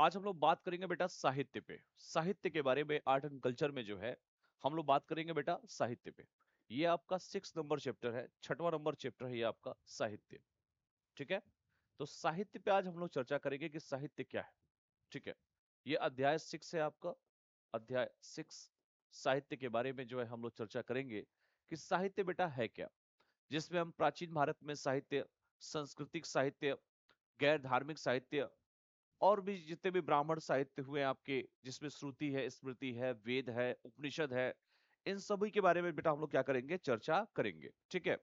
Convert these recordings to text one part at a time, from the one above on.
आज हम लोग बात करेंगे बेटा साहित्य पे। साहित्य के बारे में, आर्ट एंड कल्चर में जो है हम लोग बात करेंगे बेटा साहित्य पे। ये आपका 6 नंबर चैप्टर है, 6वां नंबर चैप्टर है ये आपका साहित्य। ठीक है। तो साहित्य पे आज हम लोग चर्चा करेंगे कि साहित्य क्या है। ठीक है। ये अध्याय 6 है आपका, अध्याय 6। साहित्य के बारे में जो है हम लोग चर्चा करेंगे कि साहित्य बेटा है क्या, जिसमें हम प्राचीन भारत में साहित्य, सांस्कृतिक साहित्य, गैर धार्मिक साहित्य और भी जितने भी ब्राह्मण साहित्य हुए आपके, जिसमें श्रुति है, स्मृति है, वेद है, उपनिषद है, इन सभी के बारे में बेटा हम लोग क्या करेंगे, चर्चा करेंगे। ठीक है।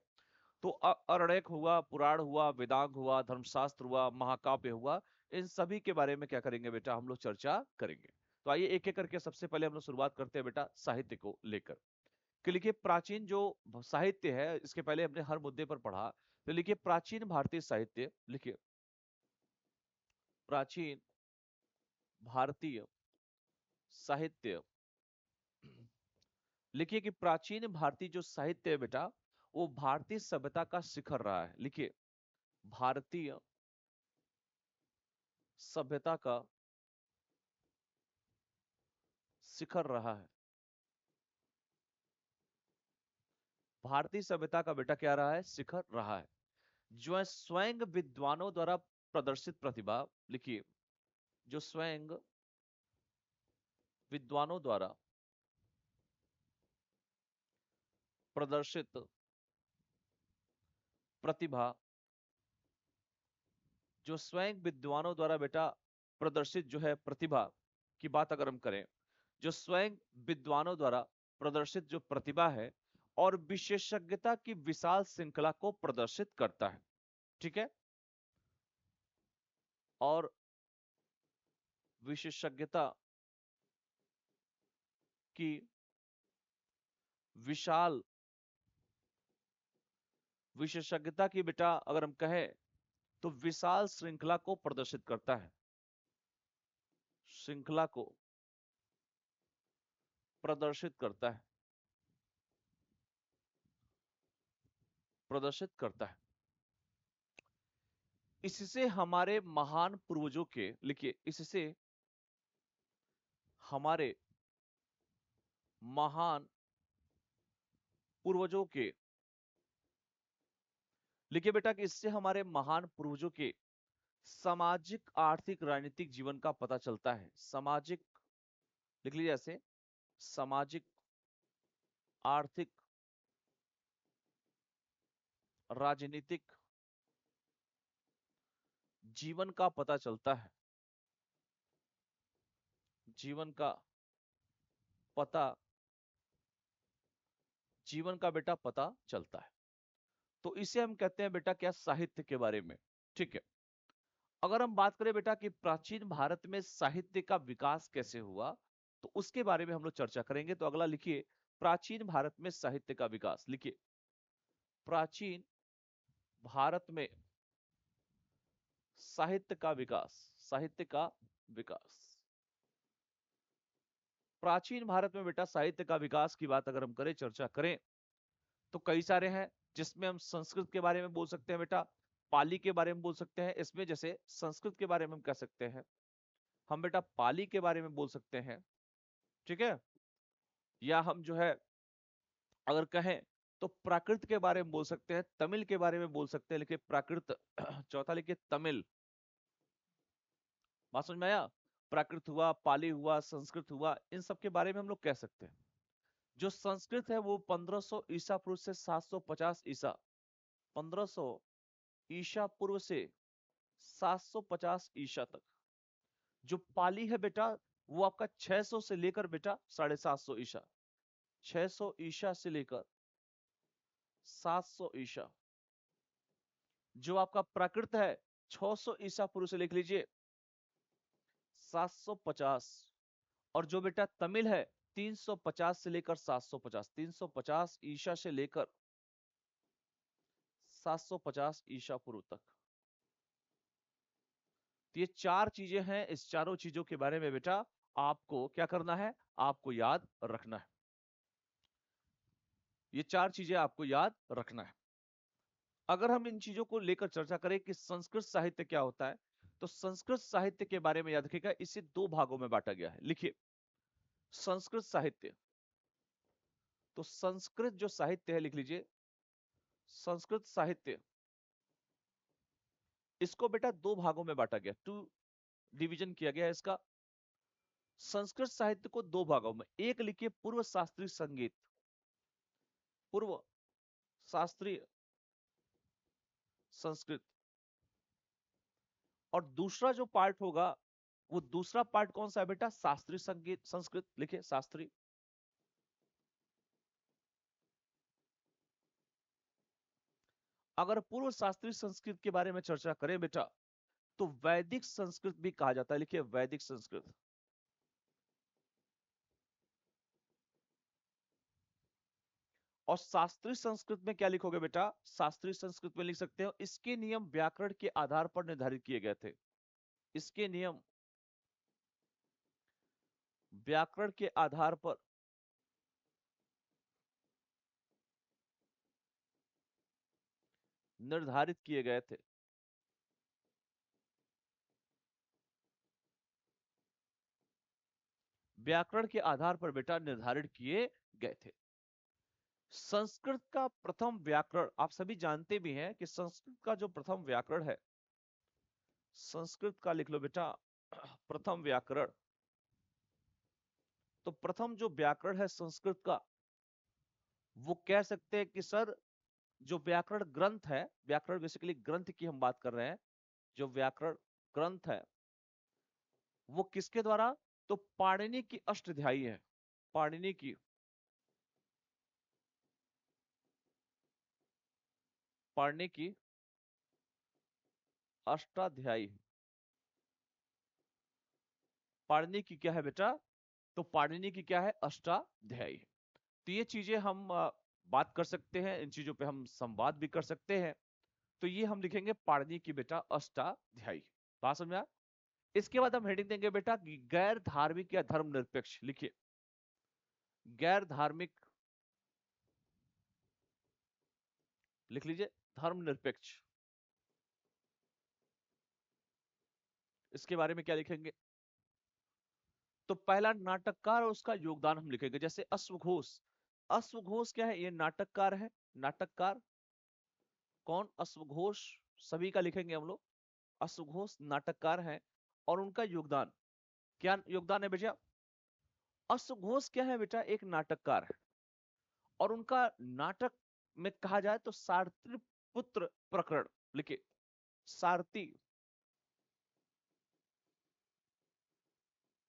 तो अरण्यक हुआ, पुराण हुआ, वेदांग हुआ, धर्मशास्त्र हुआ, महाकाव्य हुआ, इन सभी के बारे में क्या करेंगे बेटा हम लोग चर्चा करेंगे। तो आइए एक एक करके सबसे पहले हम लोग शुरुआत करते हैं बेटा साहित्य को लेकर। कि लिखिए प्राचीन जो साहित्य है, इसके पहले हमने हर मुद्दे पर पढ़ा। तो लिखिए प्राचीन भारतीय साहित्य, लिखिए प्राचीन भारतीय साहित्य। लिखिए कि प्राचीन भारतीय जो साहित्य है बेटा, वो भारतीय सभ्यता का शिखर रहा है। लिखिए भारतीय सभ्यता का शिखर रहा है। भारतीय सभ्यता का बेटा क्या रहा है, शिखर रहा है। जो है स्वयं विद्वानों द्वारा प्रदर्शित प्रतिभा। लिखिए जो स्वयं विद्वानों द्वारा प्रदर्शित प्रतिभा, जो स्वयं विद्वानों द्वारा बेटा प्रदर्शित जो है प्रतिभा की बात अगर हम करें, जो स्वयं विद्वानों द्वारा प्रदर्शित जो प्रतिभा है और विशेषज्ञता की विशाल श्रृंखला को प्रदर्शित करता है। ठीक है। और विशेषज्ञता की विशाल, विशेषज्ञता की बेटा अगर हम कहें तो विशाल श्रृंखला को प्रदर्शित करता है। श्रृंखला को प्रदर्शित करता है, प्रदर्शित करता है। इससे हमारे महान पूर्वजों के, लिखिए इससे हमारे महान पूर्वजों के, लिखिए बेटा कि इससे हमारे महान पूर्वजों के सामाजिक, आर्थिक, राजनीतिक जीवन का पता चलता है। सामाजिक, लिख लीजिए ऐसे, सामाजिक, आर्थिक, राजनीतिक जीवन का पता चलता है। जीवन का पता, जीवन का बेटा पता चलता है। तो इसे हम कहते हैं बेटा क्या, साहित्य के बारे में। ठीक है। अगर हम बात करें बेटा कि प्राचीन भारत में साहित्य का विकास कैसे हुआ, तो उसके बारे में हम लोग चर्चा करेंगे। तो अगला लिखिए प्राचीन भारत में साहित्य का विकास। लिखिए प्राचीन भारत में साहित्य का विकास, साहित्य का विकास। प्राचीन भारत में बेटा साहित्य का विकास की बात अगर हम करें, चर्चा करें, तो कई सारे हैं, जिसमें हम संस्कृत के बारे में बोल सकते हैं बेटा, पाली के बारे में बोल सकते हैं। इसमें जैसे संस्कृत के बारे में हम कह सकते हैं, हम बेटा पाली के बारे में बोल सकते हैं। ठीक है। या हम जो है अगर कहें तो प्राकृत के बारे में बोल सकते हैं, तमिल के बारे में बोल सकते हैं। लिखिए प्राकृत चौथा लिखिए तमिल। बात समझ में आया। प्राकृत हुआ, पाली हुआ, संस्कृत हुआ, इन सब के बारे में हम लोग कह सकते हैं। जो संस्कृत है वो 1500 ईसा पूर्व से 750 ईसा, 1500 ईसा पूर्व से 750 ईसा तक। जो पाली है बेटा वो आपका 600 से लेकर बेटा 750 ईसा, 600 ईसा से लेकर 700 ईसा। जो आपका प्राकृत है 600 ईसा पूर्व से, लिख लीजिए 750। और जो बेटा तमिल है 350 से लेकर 750, 350 ईसा से लेकर 750 ईसा पूर्व तक। तो ये चार चीजें हैं, इस चारों चीजों के बारे में बेटा आपको क्या करना है, आपको याद रखना है। ये चार चीजें आपको याद रखना है। अगर हम इन चीजों को लेकर चर्चा करें कि संस्कृत साहित्य क्या होता है, तो संस्कृत साहित्य के बारे में याद रखिएगा, इसे दो भागों में बांटा गया है। लिखिए संस्कृत साहित्य, तो संस्कृत जो साहित्य है लिख लीजिए, संस्कृत साहित्य, इसको बेटा दो भागों में बांटा गया, टू डिवीजन किया गया है इसका। संस्कृत साहित्य को दो भागों में, एक लिखिए पूर्व शास्त्रीय संगीत, पूर्व शास्त्रीय संस्कृत, और दूसरा जो पार्ट होगा वो दूसरा पार्ट कौन सा है बेटा, शास्त्रीय संगीत संस्कृत, लिखिए शास्त्रीय। अगर पूर्व शास्त्रीय संस्कृत के बारे में चर्चा करें बेटा, तो वैदिक संस्कृत भी कहा जाता है, लिखिए वैदिक संस्कृत। और शास्त्रीय संस्कृत में क्या लिखोगे बेटा, शास्त्रीय संस्कृत में लिख सकते हो, इसके नियम व्याकरण के आधार पर निर्धारित किए गए थे, इसके नियम व्याकरण के आधार पर निर्धारित किए गए थे। व्याकरण के आधार पर बेटा निर्धारित किए गए थे। संस्कृत का प्रथम व्याकरण, आप सभी जानते भी हैं कि संस्कृत का जो प्रथम व्याकरण है, संस्कृत का लिख लो बेटा प्रथम व्याकरण। तो प्रथम जो व्याकरण है संस्कृत का, वो कह सकते हैं कि सर जो व्याकरण ग्रंथ है, व्याकरण बेसिकली ग्रंथ की हम बात कर रहे हैं, जो व्याकरण ग्रंथ है वो किसके द्वारा, तो पाणिनि की अष्टाध्यायी है, पाणिनि की, पाणिनि की अष्टाध्यायी, पाणिनि की क्या है बेटा, तो पाणिनि की क्या है, अष्टाध्यायी। तो ये चीजें हम बात कर सकते हैं, इन चीजों पे हम संवाद भी कर सकते हैं। तो ये हम लिखेंगे पाणिनि की बेटा अष्टाध्यायी, बात समझ में आया? इसके बाद हम हेडिंग देंगे बेटा गैर धार्मिक या धर्म निरपेक्ष, लिखिए गैर धार्मिक, लिख लीजिए धर्म निरपेक्ष। इसके बारे में क्या लिखेंगे, तो पहला नाटककार और उसका योगदान हम लिखेंगे, जैसे अश्वघोष। अश्वघोष क्या है, ये नाटककार है, नाटककार कौन, अश्वघोष, सभी का लिखेंगे हम लोग, अश्वघोष नाटककार है। और उनका योगदान, क्या योगदान है बेटा, अश्वघोष क्या है बेटा, एक नाटककार है, और उनका नाटक में कहा जाए तो सारथी पुत्र प्रकरण, लिखिए सारथी,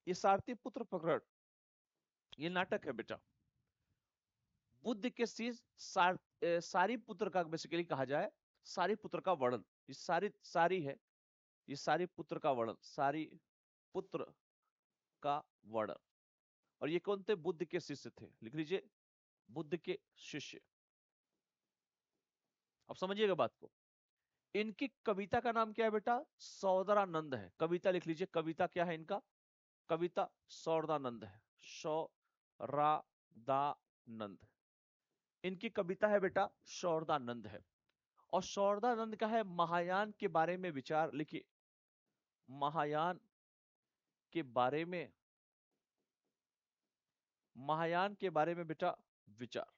ये सारथी पुत्र प्रकरण, ये नाटक है बेटा। बुद्ध के शीश सारी पुत्र का बेसिकली कहा जाए, सारी पुत्र का वर्णन, ये सारी सारी है, ये सारी पुत्र का वर्णन, सारी पुत्र का वर्णन। और ये कौन थे, बुद्ध के शिष्य थे, लिख लीजिए बुद्ध के शिष्य। अब समझिएगा बात को। इनकी कविता का नाम क्या है बेटा, सौदरानंद है, कविता लिख लीजिए, कविता क्या है इनका, कविता सौदानंद है, सौरादानंद, इनकी कविता है बेटा सौदानंद है। और सौदानंद का है महायान के बारे में विचार, लिखिए महायान के बारे में, महायान के बारे में बेटा विचार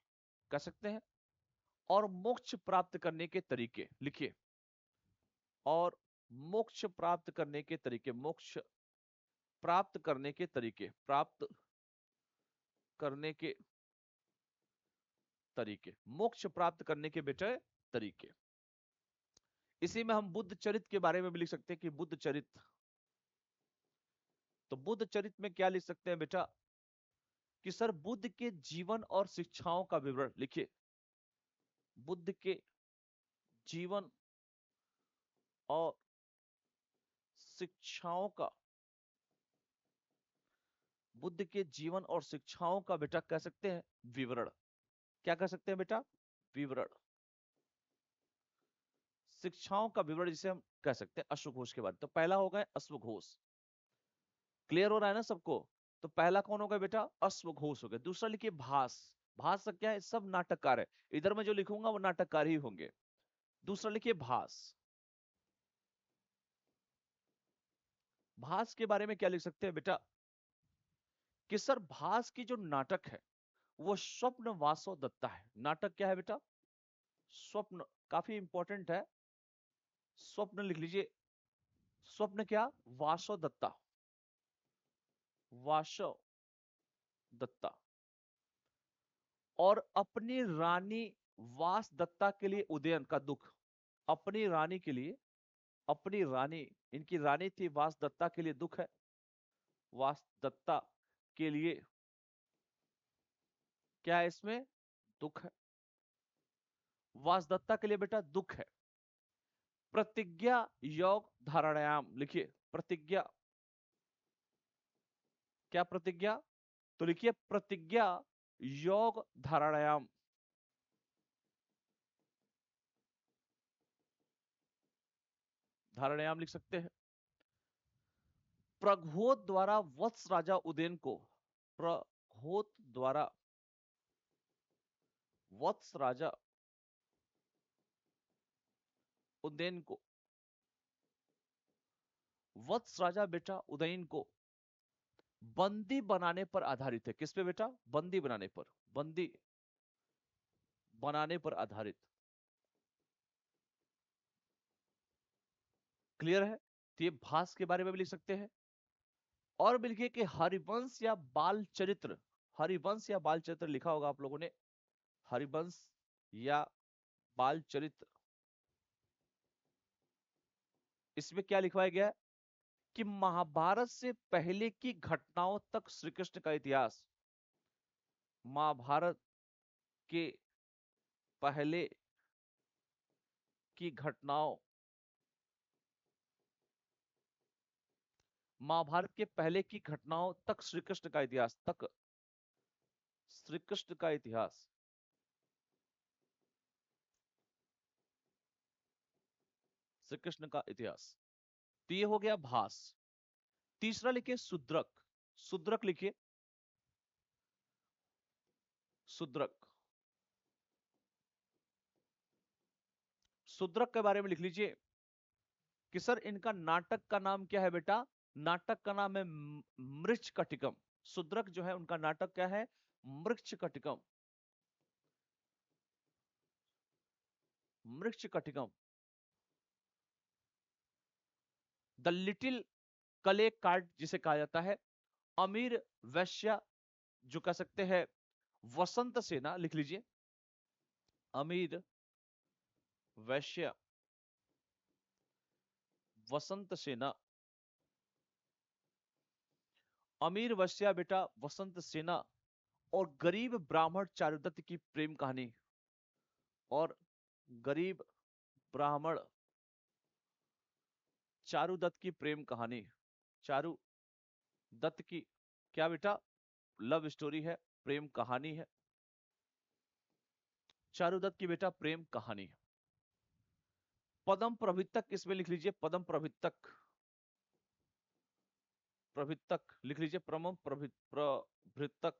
कर सकते हैं। और मोक्ष प्राप्त करने के तरीके, लिखिए और मोक्ष प्राप्त करने के तरीके, मोक्ष प्राप्त करने के तरीके, प्राप्त करने के तरीके, मोक्ष प्राप्त करने के बेटे तरीके। इसी में हम बुद्ध चरित्र के बारे में भी लिख सकते हैं कि बुद्ध चरित्र, तो बुद्ध चरित्र में क्या लिख सकते हैं बेटा, कि सर बुद्ध के जीवन और शिक्षाओं का विवरण, लिखिए बुद्ध के जीवन और शिक्षाओं का, बुद्ध के जीवन और शिक्षाओं का बेटा कह सकते हैं विवरण, क्या कह सकते हैं बेटा, विवरण, शिक्षाओं का विवरण जिसे हम कह सकते हैं अश्वघोष के बारे में। तो पहला हो गया अश्वघोष, क्लियर हो रहा है ना सबको। तो पहला कौन होगा बेटा, अश्वघोष हो गया। दूसरा लिखिए भास, भास क्या है, सब नाटककार है, इधर मैं जो लिखूंगा वो नाटककार ही होंगे। दूसरा लिखिए भास, भास के बारे में क्या लिख सकते हैं बेटा कि सर भास की जो नाटक है वो स्वप्न वासो दत्ता है। नाटक क्या है बेटा? स्वप्न, काफी इंपॉर्टेंट है। स्वप्न लिख लीजिए। स्वप्न क्या? वासो दत्ता, वासो दत्ता। और अपनी रानी वास दत्ता के लिए उदयन का दुख। अपनी रानी के लिए, अपनी रानी, इनकी रानी थी वास दत्ता के लिए दुख है। वास दत्ता के लिए क्या है इसमें? दुख है। वास दत्ता के लिए बेटा दुख है। प्रतिज्ञा योग धारणायाम लिखिए। प्रतिज्ञा, क्या प्रतिज्ञा? तो लिखिए प्रतिज्ञा योग धारणायाम। धारणायाम लिख सकते हैं। प्रघोत द्वारा वत्स राजा उदयन को, प्रघोत द्वारा वत्स राजा उदयन को, वत्स राजा बेटा उदयन को बंदी बनाने पर आधारित है। किस पे बेटा? बंदी बनाने पर, बंदी बनाने पर आधारित। क्लियर है? तो ये भास के बारे में भी लिख सकते हैं। और भी लिखिए कि हरिवंश या बाल चरित्र, हरिवंश या बाल चरित्र लिखा होगा आप लोगों ने। हरिवंश या बाल चरित्र, इसमें क्या लिखवाया गया है कि महाभारत से पहले की घटनाओं तक श्री कृष्ण का इतिहास। महाभारत के पहले की घटनाओं, महाभारत के पहले की घटनाओं तक श्री कृष्ण का इतिहास, तक श्री कृष्ण का इतिहास, श्री कृष्ण का इतिहास। तो ये हो गया भास। तीसरा लिखिए सुद्रक। सुद्रक लिखिए, सुद्रक। सुद्रक के बारे में लिख लीजिए कि सर इनका नाटक का नाम क्या है बेटा? नाटक का नाम है मृच्छ कटिकम। सुद्रक जो है उनका नाटक क्या है? मृच्छ कटिकम, मृच्छ कटिकम। द लिटिल कले कार्ड जिसे कहा जाता है। अमीर वैश्य जो कह सकते हैं वसंत सेना, लिख लीजिए। अमीर वैश्य वसंत सेना, अमीर वैश्य बेटा वसंत सेना और गरीब ब्राह्मण चारुदत्त की प्रेम कहानी। और गरीब ब्राह्मण चारुदत्त की प्रेम कहानी। चारु दत्त की क्या बेटा? लव स्टोरी है, प्रेम कहानी है। चारुदत्त की बेटा प्रेम कहानी है। पदम प्रभितक इसमें लिख लीजिए। पदम प्रभितक, प्रभितक लिख लीजिए। प्रभृतक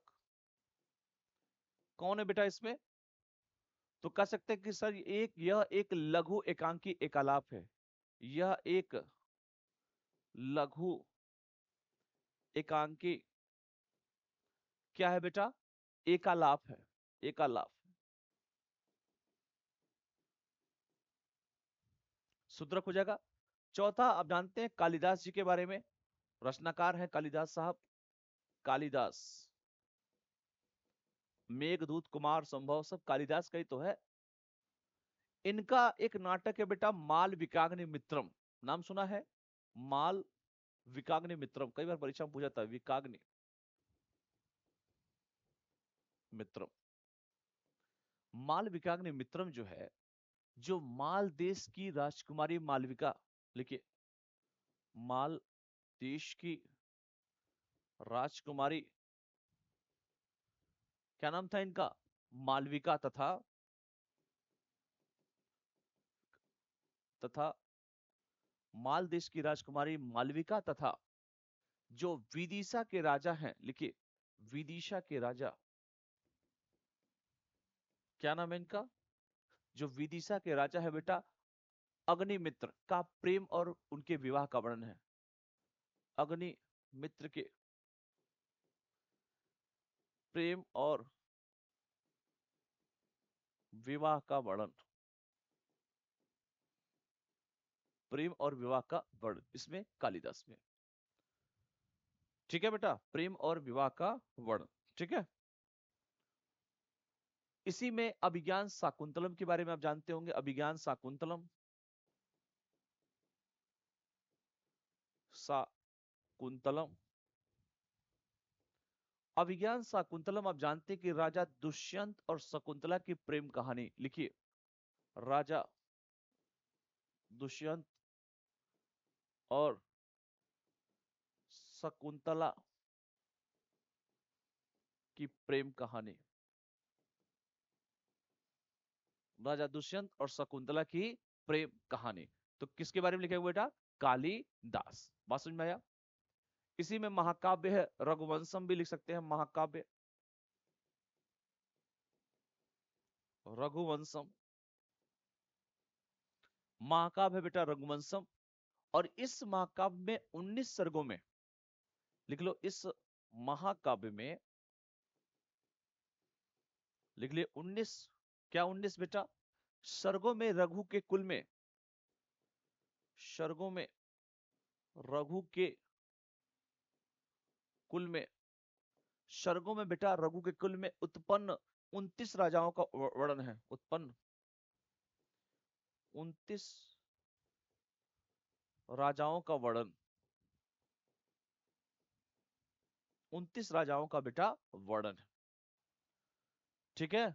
कौन है बेटा इसमें? तो कह सकते हैं कि सर यह एक लघु एकांकी एकालाप है। यह एक लघु एकांकी क्या है बेटा? एकालाप है, एकालाप। सुद्रक हो जाएगा। चौथा आप जानते हैं कालिदास जी के बारे में। रचनाकार हैं कालिदास साहब। कालिदास, मेघदूत, कुमार संभव सब कालिदास का ही तो है। इनका एक नाटक है बेटा माल विकाग्नि मित्रम। नाम सुना है? माल विकाग्नि मित्रम, कई बार परीक्षा में पूछा था। विकाग्नि मित्रम, माल विकाग्नि मित्रम जो है, जो माल देश की राजकुमारी मालविका, लिखिए माल देश की राजकुमारी, क्या नाम था इनका? मालविका तथा, तथा माल देश की राजकुमारी मालविका तथा जो विदिशा के राजा हैं, लिखिए विदिशा के राजा, क्या नाम है इनका? जो विदिशा के राजा है बेटा अग्निमित्र का प्रेम और उनके विवाह का वर्णन है। अग्नि मित्र के प्रेम और विवाह का वर्णन, प्रेम और विवाह का वर्णन इसमें कालिदास में। ठीक है बेटा, प्रेम और विवाह का वर्णन। ठीक है, इसी में अभिज्ञान शाकुंतलम के बारे में आप जानते होंगे। अभिज्ञान शाकुंतलम, शाकुंतलम, अभिज्ञान शाकुंतलम आप जानते हैं कि राजा दुष्यंत और शकुंतला की प्रेम कहानी लिखिए। राजा दुष्यंत और शकुंतला की प्रेम कहानी, राजा दुष्यंत और शकुंतला की प्रेम कहानी। तो किसके बारे में लिखा हुआ बेटा? कालिदास। बात समझ में आया? इसी में महाकाव्य है, रघुवंशम भी लिख सकते हैं, महाकाव्य रघुवंशम, महाकाव्य है बेटा रघुवंशम। और इस महाकाव्य में 19 सर्गों में, लिख लो इस महाकाव्य में, लिख लिए 19, क्या 19 बेटा? सर्गों में रघु के कुल में, सर्गों में रघु के कुल में, सर्गों में बेटा रघु के कुल में उत्पन्न 29 राजाओं का वर्णन है। उत्पन्न 29 राजाओं का वर्णन, 29 राजाओं का बेटा वर्णन है। ठीक है,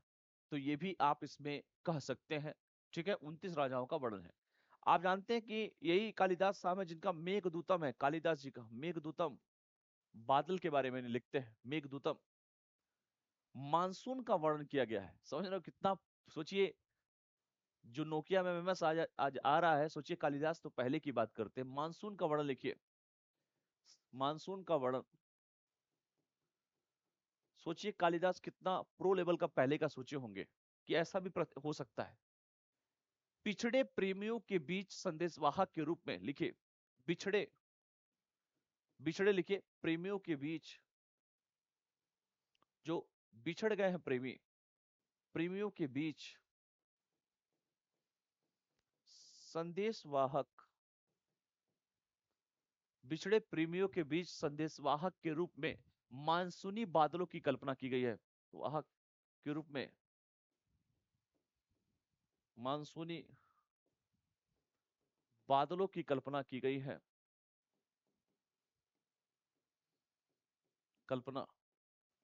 तो ये भी आप इसमें कह सकते हैं। ठीक है, 29 राजाओं का वर्णन है। आप जानते हैं कि यही कालिदास साहब है जिनका मेघदूतम है, कालिदास जी का मेघदूतम, बादल के बारे में लिखते हैं मेघदूतम। मानसून का वर्णन किया गया है। समझ रहे हो कितना? सोचिए, जो नोकिया में एमएमएस आज आ रहा है, सोचिए कालिदास तो पहले की बात करते हैं। मानसून का वर्णन लिखिए, मानसून का वर्णन। सोचिए कालिदास कितना प्रो लेवल का पहले का सोचे होंगे कि ऐसा भी हो सकता है। पिछड़े प्रेमियों के बीच संदेशवाहक के रूप में लिखे, बिछड़े, बिछड़े लिखे प्रेमियों के बीच, जो बिछड़ गए हैं प्रेमी, प्रेमियों के बीच संदेशवाहक, बिछड़े प्रेमियों के बीच संदेशवाहक के रूप में मानसूनी बादलों की कल्पना की गई है। वाहक के रूप में मानसूनी बादलों की कल्पना की गई है, कल्पना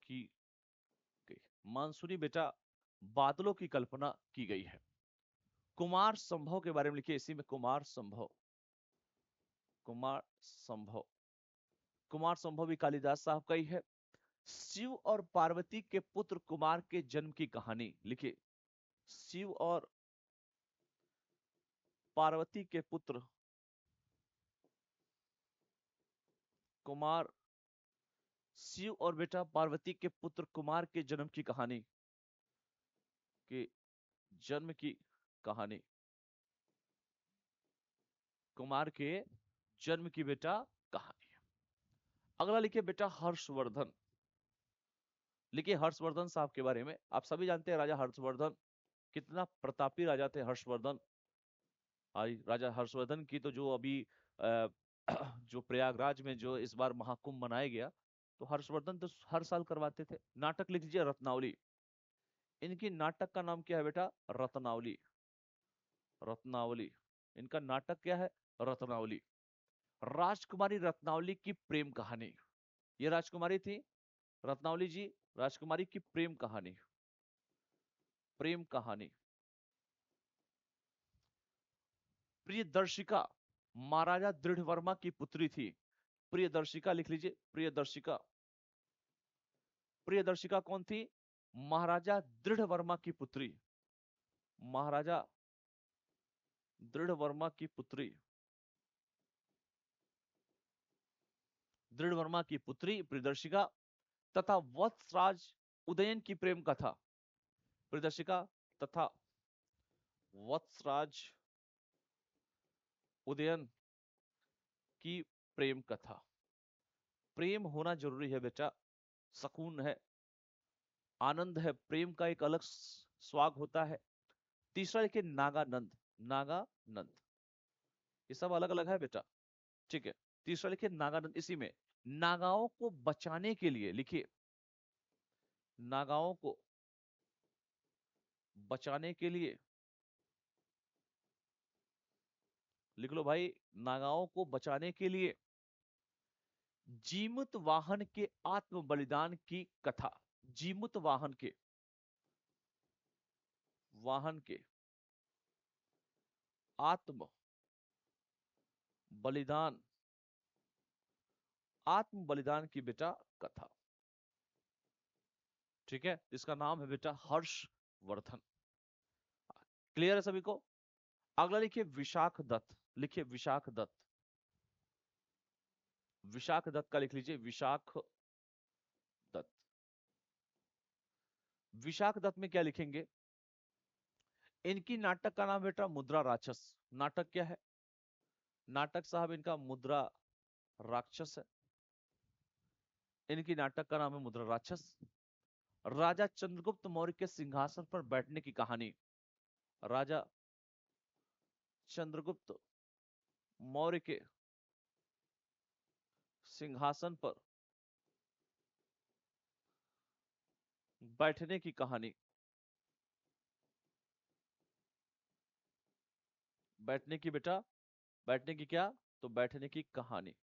की गई, मानसूनी बेटा बादलों की कल्पना की गई है। कुमार संभव के बारे में लिखिए, इसी में कुमार संभव, कुमार संभव, कुमार संभव भी कालिदास साहब का ही है। शिव और पार्वती के पुत्र कुमार के जन्म की कहानी लिखिए। शिव और पार्वती के पुत्र कुमार, शिव और बेटा पार्वती के पुत्र कुमार के जन्म की कहानी, के जन्म की कहानी, कुमार के जन्म की बेटा कहानी। अगला लिखिए बेटा हर्षवर्धन। लिखिए हर्षवर्धन साहब के बारे में। आप सभी जानते हैं राजा हर्षवर्धन कितना प्रतापी राजा थे। हर्षवर्धन, राजा हर्षवर्धन की तो जो अभी अ, जो प्रयागराज में जो इस बार महाकुंभ मनाया गया, तो हर्षवर्धन तो हर साल करवाते थे। नाटक लिख लीजिए रत्नावली। इनकी नाटक का नाम क्या है बेटा? रत्नावली, रत्नावली। इनका नाटक क्या है? रत्नावली। राजकुमारी रत्नावली की प्रेम कहानी, ये राजकुमारी थी रत्नावली जी, राजकुमारी की प्रेम कहानी, प्रेम कहानी। प्रियदर्शिका महाराजा दृढ़वर्मा की पुत्री थी। प्रियदर्शिका लिख लीजिए, प्रियदर्शिका। प्रियदर्शिका कौन थी? महाराजा दृढ़वर्मा की पुत्री, महाराजा दृढ़वर्मा की पुत्री, दृढ़वर्मा की पुत्री प्रियदर्शिका तथा वत्सराज उदयन की प्रेम कथा। प्रियदर्शिका तथा वत्सराज उदयन की प्रेम कथा। प्रेम होना जरूरी है बेटा, सुकून है, आनंद है, प्रेम का एक अलग स्वाग होता है। तीसरा देखिए नागानंद, नागानंद, ये सब अलग अलग है बेटा, ठीक है। तीसरा लिखिए नागानंद, इसी में नागाओं को बचाने के लिए लिखिए, नागाओं को बचाने के लिए, लिख लो भाई, नागाओं को बचाने के लिए जीमूत वाहन के आत्म बलिदान की कथा, जीमूत वाहन के आत्म बलिदान, आत्म बलिदान की बेटा कथा, ठीक है। इसका नाम है बेटा हर्षवर्धन। क्लियर है सभी को? अगला लिखिए विशाख दत्त, लिखिए विशाख दत्त, विशाख दत्त का लिख लीजिए, विशाख दत्त। विशाख दत्त में क्या लिखेंगे, इनकी नाटक का नाम बेटा मुद्रा राक्षस। नाटक क्या है? नाटक साहब इनका मुद्रा राक्षस है। इनकी नाटक का नाम है मुद्रा राक्षस। राजा चंद्रगुप्त मौर्य के सिंहासन पर बैठने की कहानी, राजा चंद्रगुप्त मौर्य के सिंहासन पर बैठने की कहानी, बैठने की बेटा, बैठने की क्या, तो बैठने की कहानी।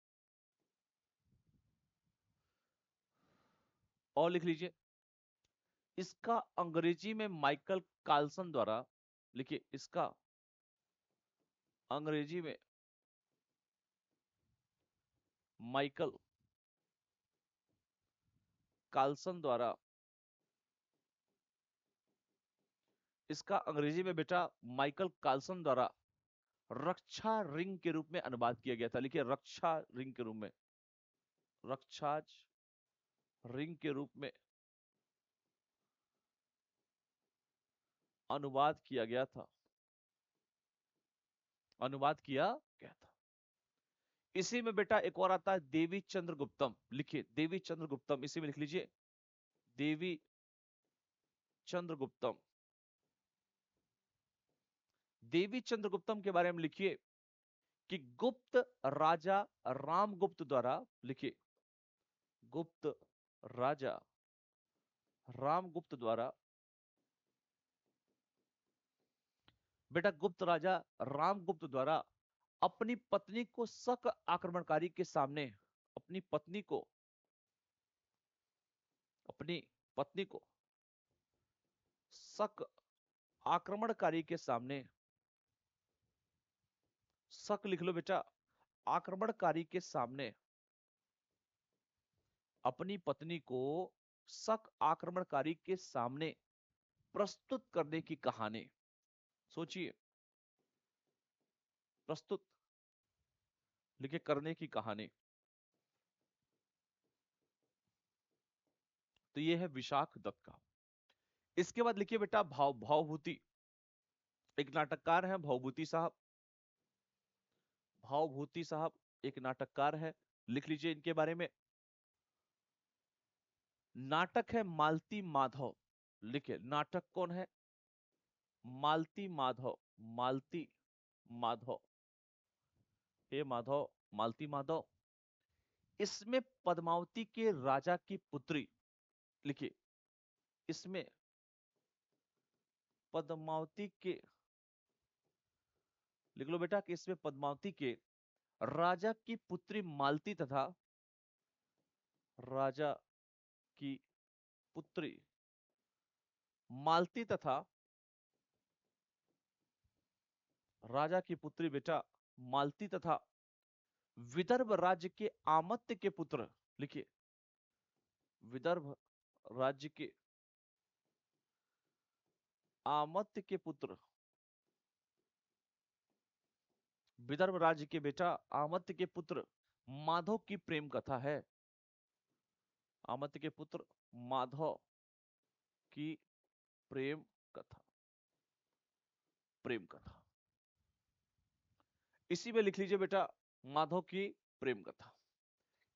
और लिख लीजिए, इसका अंग्रेजी में माइकल कार्लसन द्वारा, लिखिए इसका अंग्रेजी में माइकल कार्लसन द्वारा, इसका अंग्रेजी में बेटा माइकल कार्लसन द्वारा रक्षा रिंग के रूप में अनुवाद किया गया था। लिखिए रक्षा रिंग के रूप में, रक्षा रिंग के रूप में अनुवाद किया गया था, अनुवाद किया गया था। इसी में बेटा एक और आता है देवी चंद्रगुप्तम, लिखिए देवी चंद्रगुप्तम, इसी में लिख लीजिए देवी चंद्रगुप्तम। देवी चंद्रगुप्तम के बारे में लिखिए कि गुप्त राजा रामगुप्त द्वारा, लिखिए गुप्त राजा रामगुप्त द्वारा, बेटा गुप्त राजा रामगुप्त द्वारा अपनी पत्नी को शक आक्रमणकारी के सामने, अपनी पत्नी को, अपनी पत्नी को शक आक्रमणकारी के सामने, शक लिख लो बेटा, आक्रमणकारी के सामने अपनी पत्नी को शक आक्रमणकारी के सामने प्रस्तुत करने की कहानी। सोचिए, प्रस्तुत, लिखिए करने की कहानी। तो ये है विशाख दत्त का। इसके बाद लिखिए बेटा भावभूति, एक नाटककार है भावभूति साहब, भावभूति साहब एक नाटककार है, लिख लीजिए इनके बारे में। नाटक है मालती माधव, लिखिए नाटक कौन है, मालती माधव, मालती माधव, हे माधव, मालती माधव। इसमें पद्मावती के राजा की पुत्री, लिखिए इसमें पद्मावती के, लिख लो बेटा कि इसमें पद्मावती के राजा की पुत्री मालती तथा राजा की पुत्री मालती तथा राजा की पुत्री बेटा मालती तथा विदर्भ राज्य के आमत्य के पुत्र, लिखिए विदर्भ राज्य के आमत्य के पुत्र, विदर्भ राज्य के बेटा आमत्य के पुत्र माधव की प्रेम कथा है, आमत्य के पुत्र माधव की प्रेम कथा, प्रेम कथा। इसी में लिख लीजिए बेटा माधव की प्रेम कथा।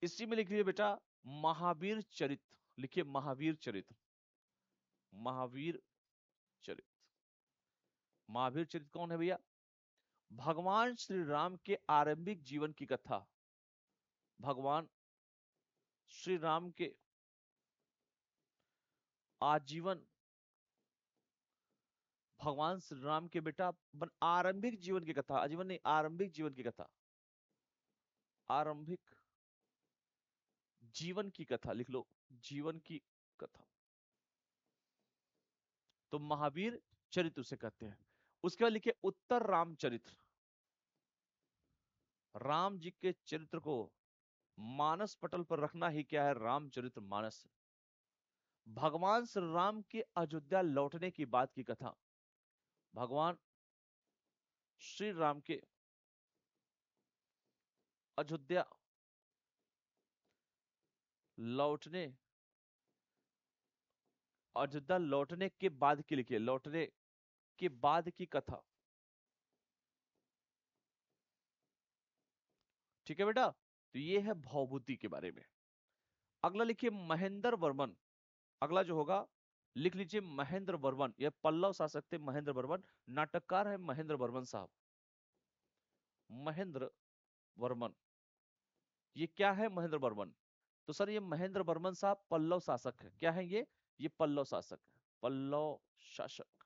इसी में लिख लीजिए बेटा महावीर चरित, लिखिए महावीर चरित, महावीर चरित। महावीर चरित कौन है भैया? भगवान श्री राम के आरंभिक जीवन की कथा, भगवान श्री राम के आजीवन, भगवान श्री राम के बेटा आरंभिक जीवन की कथा, आजीवन नहीं आरंभिक जीवन की कथा, आरंभिक जीवन की कथा लिख लो, जीवन की कथा, तो महावीर चरित्र उसे कहते हैं। उसके बाद लिखे उत्तर रामचरित्र, राम जी के चरित्र को मानस पटल पर रखना ही क्या है? रामचरित्र मानस। भगवान श्री राम के अयोध्या लौटने की बात की कथा, भगवान श्री राम के अयोध्या लौटने, अयोध्या लौटने के बाद की लिखिए, लौटने के बाद की कथा। ठीक है बेटा, तो ये है भवभूति के बारे में। अगला लिखिए महेंद्र वर्मन, अगला जो होगा लिख लीजिए महेंद्र वर्मन, यह पल्लव शासक थे महेंद्र वर्मन, नाटककार है महेंद्र वर्मन साहब। महेंद्र वर्मन, ये क्या है महेंद्र वर्मन? तो सर ये महेंद्र वर्मन साहब पल्लव शासक है। क्या है ये पल्लव शासक है, पल्लव शासक।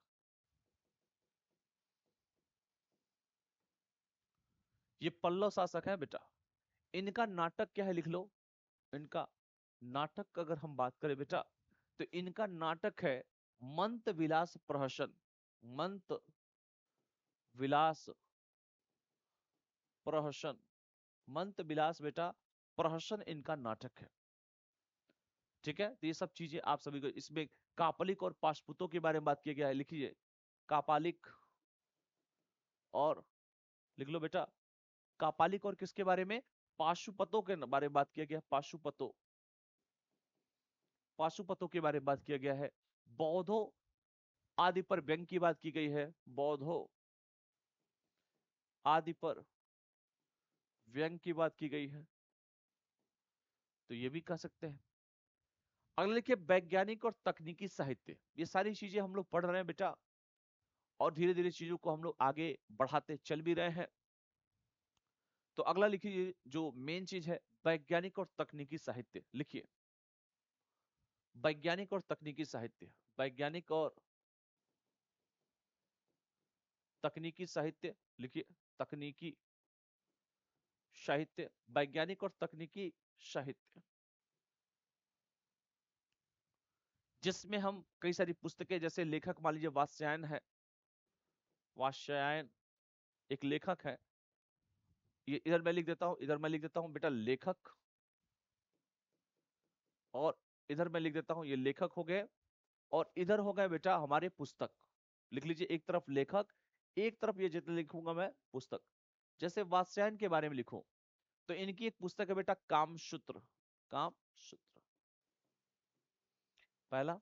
ये पल्लव शासक है बेटा। इनका नाटक क्या है लिख लो, इनका नाटक अगर हम बात करें बेटा तो इनका नाटक है मंत विलास प्रहसन, मंत विलास प्रहसन, मंत विलास बेटा प्रहसन इनका नाटक है। ठीक है, तो ये सब चीजें आप सभी को, इसमें कापालिक और पाशपुतों के बारे में बात किया गया है, लिखिए कापालिक और, लिख लो बेटा कापालिक और किसके बारे में? पाशुपतों के बारे में बात किया गया, पाशुपतों, पाशुपतों के बारे में बात किया गया है। बौद्धों आदि पर व्यंग की बात की गई है, बौद्धों आदि पर व्यंग की बात की गई है, तो ये भी कह सकते हैं। अगला लिखिए वैज्ञानिक और तकनीकी साहित्य, ये सारी चीजें हम लोग पढ़ रहे हैं बेटा, और धीरे धीरे चीजों को हम लोग आगे बढ़ाते चल भी रहे हैं। तो अगला लिखिए जो मेन चीज है वैज्ञानिक और तकनीकी साहित्य, लिखिए वैज्ञानिक और तकनीकी साहित्य, वैज्ञानिक और तकनीकी साहित्य, लिखिए तकनीकी साहित्य, वैज्ञानिक और तकनीकी साहित्य, जिसमें हम कई सारी पुस्तकें, जैसे लेखक मान लीजिए वात्स्यायन है, वात्स्यायन एक लेखक है, ये इधर मैं लिख देता हूं, इधर मैं लिख देता हूं बेटा लेखक, और इधर मैं लिख देता हूं ये लेखक हो गए, और इधर हो गए बेटा हमारे पुस्तक। लिख लीजिए एक तरफ लेखक, एक तरफ ये जितने लिखूंगा मैं पुस्तक। जैसे वात्स्यायन के बारे में लिखूं तो इनकी एक पुस्तक है बेटा कामसूत्र, कामसूत्र पहला।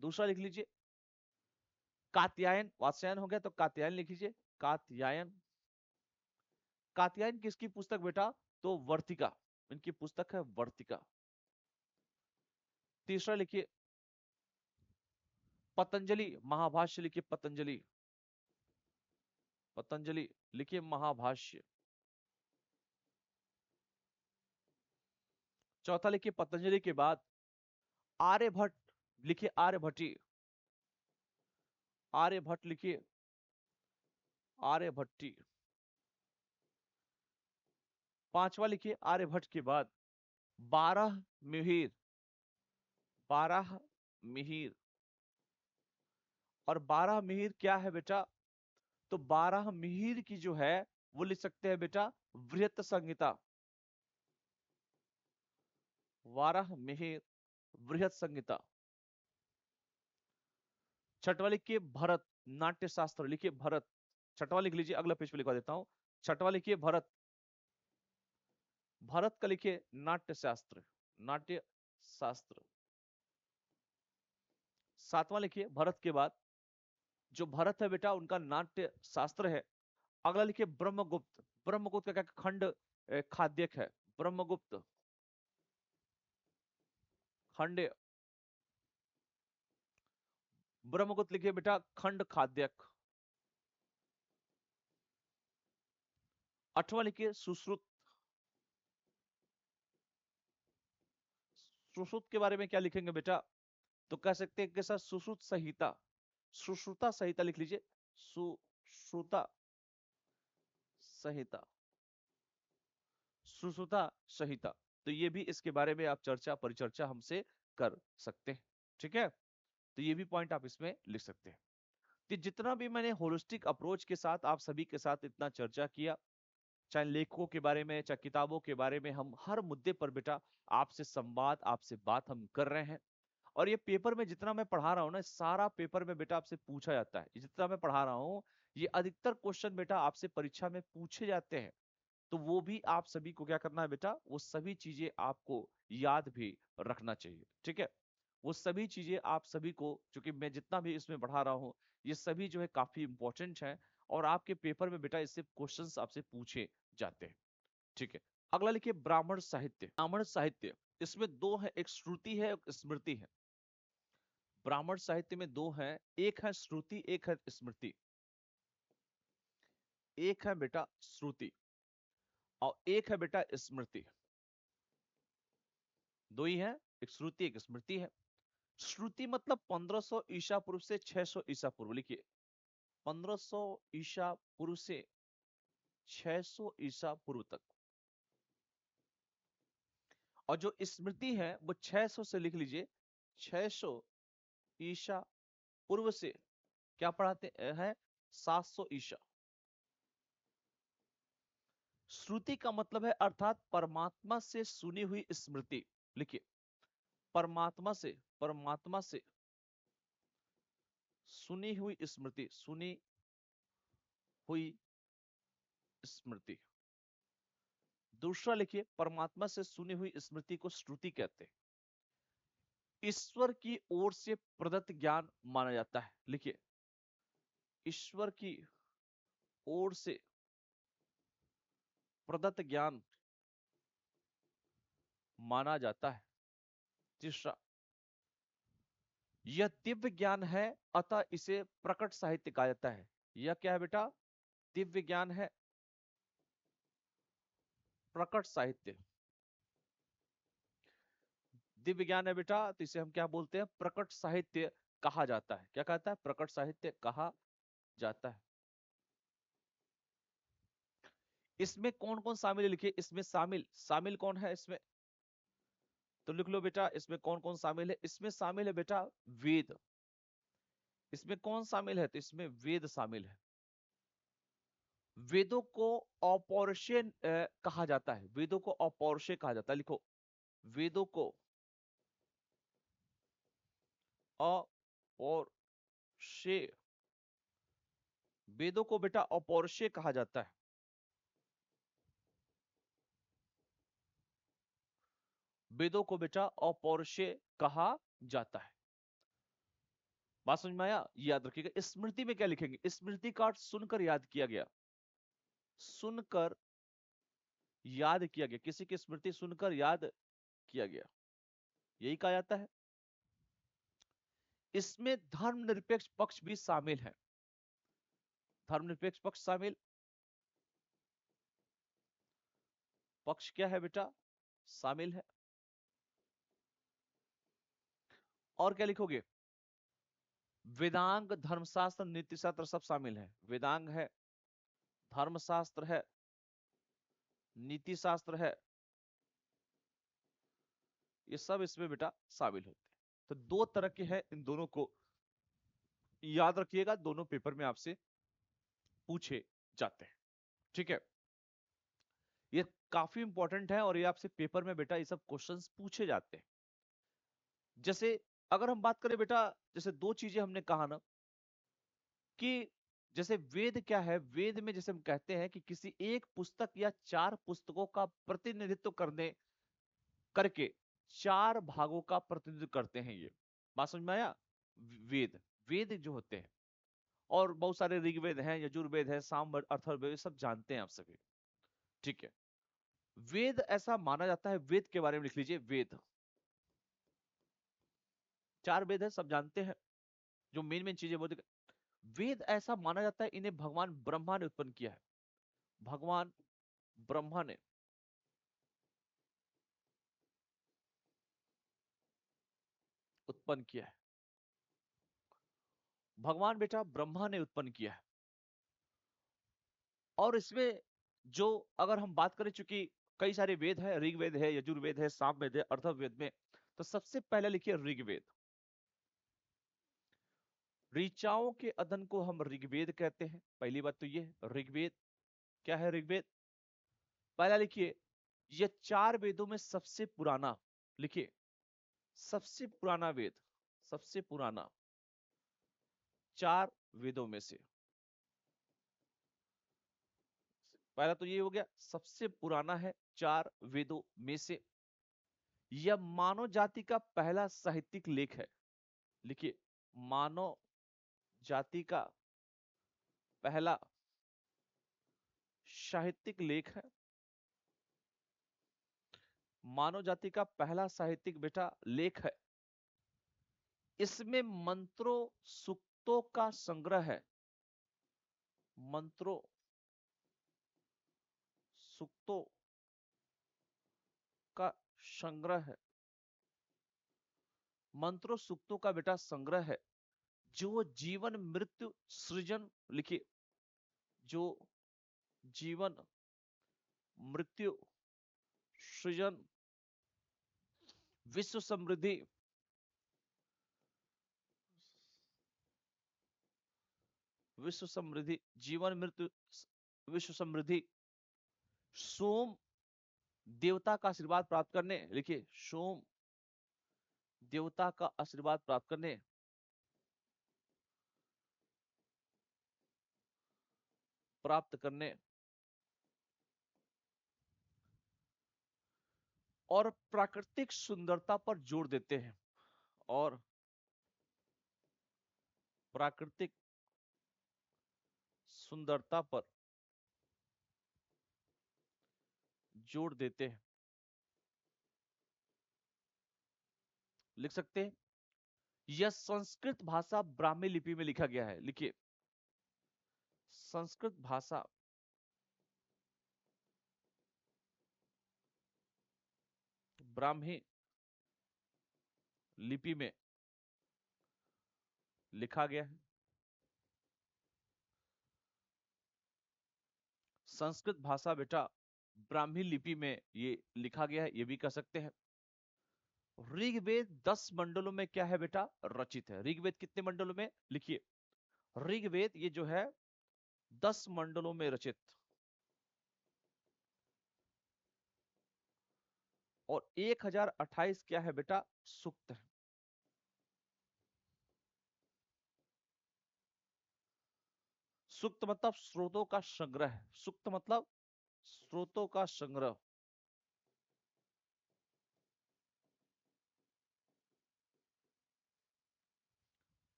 दूसरा लिख लीजिए कात्यायन, वात्स्यायन हो गया तो कात्यायन लिख लीजिए, कात्यायन। कात्यायन किसकी पुस्तक बेटा? तो वर्तिका, इनकी पुस्तक है वर्तिका। तीसरा लिखिए पतंजलि महाभाष्य, लिखिए पतंजलि, पतंजलि लिखिए महाभाष्य। चौथा लिखिए पतंजलि के बाद आर्यभट्ट, लिखिए आर्यभट्टी, आर्यभट्ट लिखिए आर्यभट्टी। पांचवा लिखिए आर्यभट्ट के बाद बारह मिहिर, बारह मिहिर। और बारह मिहिर क्या है बेटा? तो बारह मिहिर की जो है वो लिख सकते हैं बेटा वृहत संहिता, बारह मिहिर वृहत संहिता। छठवा लिखिए भरत नाट्य शास्त्र, लिखिए भरत, छठवा लिख लीजिए, अगला पेज पे लिखवा देता हूं। छठवा लिखिए भरत, भरत का लिखिए नाट्य शास्त्र, नाट्य शास्त्र। सातवां लिखिए भरत के बाद जो भरत है बेटा उनका नाट्य शास्त्र है। अगला लिखिए ब्रह्मगुप्त, ब्रह्मगुप्त का क्या खंड खाद्यक है, ब्रह्मगुप्त खंड। ब्रह्मगुप्त लिखिए बेटा खंड खाद्यक। अठवां लिखिए सुश्रुत। सुश्रुत के बारे में क्या लिखेंगे बेटा, तो कह सकते हैं कि सर सुश्रुत संहिता, सुश्रुता संहिता लिख लीजिए, सुश्रुता संहिता, सुश्रुता संहिता। तो ये भी इसके बारे में आप चर्चा परिचर्चा हमसे कर सकते हैं। ठीक है, तो ये भी पॉइंट आप इसमें लिख सकते हैं। कि जितना भी मैंने होलिस्टिक अप्रोच के साथ आप सभी के साथ इतना चर्चा किया, चाहे लेखकों के बारे में चाहे किताबों के बारे में, हम हर मुद्दे पर बेटा आपसे संवाद आपसे बात हम कर रहे हैं। और ये पेपर में जितना मैं पढ़ा रहा हूँ ना, सारा पेपर में बेटा आपसे पूछा जाता है। जितना मैं पढ़ा रहा हूँ ये अधिकतर क्वेश्चन बेटा आपसे परीक्षा में पूछे जाते हैं। तो वो भी आप सभी को क्या करना है बेटा, वो सभी चीजें आपको याद भी रखना चाहिए। ठीक है, वो सभी चीजें आप सभी को, क्योंकि मैं जितना भी इसमें पढ़ा रहा हूँ ये सभी जो है काफी इंपॉर्टेंट है, और आपके पेपर में बेटा इससे क्वेश्चंस आपसे पूछे जाते हैं। ठीक है, अगला लिखिए ब्राह्मण साहित्य। ब्राह्मण साहित्य इसमें दो है, एक श्रुति है एक स्मृति है। ब्राह्मण साहित्य में दो है, एक है श्रुति एक है स्मृति। एक है बेटा श्रुति और एक है बेटा स्मृति। दो ही है, एक श्रुति एक स्मृति है। श्रुति मतलब 1500 ईसा पूर्व से 600 ईसा पूर्व, लिखिए 1500 ईसा पूर्व से 600 ईसा पूर्व तक। और जो स्मृति है वो 600 से लिख लीजिए, 600 ईसा पूर्व से क्या पढ़ाते हैं, 700 ईसा। श्रुति का मतलब है अर्थात परमात्मा से सुनी हुई स्मृति। लिखिए परमात्मा से सुनी हुई स्मृति, सुनी हुई स्मृति। दूसरा लिखिए परमात्मा से सुनी हुई स्मृति को श्रुति कहते हैं। ईश्वर की ओर से प्रदत्त ज्ञान माना जाता है। लिखिए ईश्वर की ओर से प्रदत्त ज्ञान माना जाता है। तीसरा, यह दिव्य ज्ञान है अतः इसे प्रकट साहित्य कहा जाता है। यह क्या है बेटा, दिव्य ज्ञान है, प्रकट साहित्य। दिव्य ज्ञान है बेटा तो इसे हम क्या बोलते हैं, प्रकट साहित्य कहा जाता है। क्या कहता है, प्रकट साहित्य कहा जाता है। इसमें कौन कौन शामिल है, लिखिए इसमें शामिल, शामिल कौन है इसमें, तो लिख लो बेटा इसमें कौन कौन शामिल है। इसमें शामिल है बेटा वेद। इसमें कौन शामिल है, तो इसमें वेद शामिल है। वेदों को अपौरुषेय कहा जाता है, वेदों को अपौरुषेय कहा जाता है। लिखो वेदों को अपौरुषेय, वेदों को बेटा अपौरुषेय कहा जाता है। वेदों को बेटा अपौरुषेय कहा जाता है। बात समझ में आया, याद रखिएगा। स्मृति में क्या लिखेंगे, स्मृति का अर्थ सुनकर याद किया गया, सुनकर याद किया गया, किसी की स्मृति सुनकर याद किया गया, यही कहा जाता है। इसमें धर्मनिरपेक्ष पक्ष भी शामिल है। धर्मनिरपेक्ष पक्ष शामिल, पक्ष क्या है बेटा, शामिल है। और क्या लिखोगे, वेदांग धर्मशास्त्र नीति शास्त्र सब शामिल है। वेदांग है, धर्मशास्त्र है, नीति शास्त्र है, ये सब इसमें बेटा शामिल होते हैं। तो दो तरह के हैं, इन दोनों को याद रखिएगा, दोनों पेपर में आपसे पूछे जाते हैं। ठीक है, ये काफी इंपॉर्टेंट है और ये आपसे पेपर में बेटा ये सब क्वेश्चंस पूछे जाते हैं। जैसे अगर हम बात करें बेटा, जैसे दो चीजें हमने कहा ना कि जैसे वेद क्या है, वेद में जैसे हम कहते हैं कि किसी एक पुस्तक या चार पुस्तकों का प्रतिनिधित्व करने करके चार भागों का प्रतिनिधित्व करते हैं। ये बात समझ में आया। वेद, वेद जो होते हैं, और बहुत सारे ऋग्वेद हैं, यजुर्वेद है, सामवेद, अथर्ववेद, सब जानते हैं आप सभी। ठीक है, वेद ऐसा माना जाता है, वेद के बारे में लिख लीजिए, वेद चार वेद है, सब जानते हैं, जो मेन मेन चीजें बोलते। वेद ऐसा माना जाता है इन्हें भगवान ब्रह्मा ने उत्पन्न किया है, भगवान ब्रह्मा ने उत्पन्न किया है, भगवान बेटा ब्रह्मा ने उत्पन्न किया है। और इसमें जो अगर हम बात करें, चूंकि कई सारे वेद है, ऋग्वेद है, यजुर्वेद है, सामवेद है, अथर्ववेद में, तो सबसे पहले लिखिए ऋग्वेद। ऋचाओं के अध्ययन को हम ऋग्वेद कहते हैं, पहली बात तो ये ऋग्वेद क्या है। ऋग्वेद पहला लिखिए, ये चार वेदों में सबसे पुराना, लिखिए सबसे पुराना वेद, सबसे पुराना चार वेदों में से। पहला तो ये हो गया, सबसे पुराना है चार वेदों में से। यह मानव जाति का पहला साहित्यिक लेख है, लिखिए मानव जाति का पहला साहित्यिक लेख है, मानव जाति का पहला साहित्यिक बेटा लेख है। इसमें मंत्रों सूक्तों का संग्रह है, मंत्रों सूक्तों का संग्रह है, मंत्रों सूक्तों का बेटा संग्रह है, जो जीवन मृत्यु सृजन, लिखिए जो जीवन मृत्यु सृजन विश्व समृद्धि, विश्व समृद्धि, जीवन मृत्यु विश्व समृद्धि, सोम देवता का आशीर्वाद प्राप्त करने, लिखिए सोम देवता का आशीर्वाद प्राप्त करने, प्राप्त करने और प्राकृतिक सुंदरता पर जोर देते हैं, और प्राकृतिक सुंदरता पर जोर देते हैं। लिख सकते हैं, यह संस्कृत भाषा ब्राह्मी लिपि में लिखा गया है, लिखिए संस्कृत भाषा ब्राह्मी लिपि में लिखा गया है। संस्कृत भाषा बेटा ब्राह्मी लिपि में ये लिखा गया है, ये भी कह सकते हैं। ऋग्वेद 10 मंडलों में क्या है बेटा, रचित है। ऋग्वेद कितने मंडलों में, लिखिए ऋग्वेद ये जो है 10 मंडलों में रचित, और 1028 क्या है बेटा, सूक्त है। सूक्त मतलब स्रोतों का संग्रह है, सूक्त मतलब स्रोतों का संग्रह।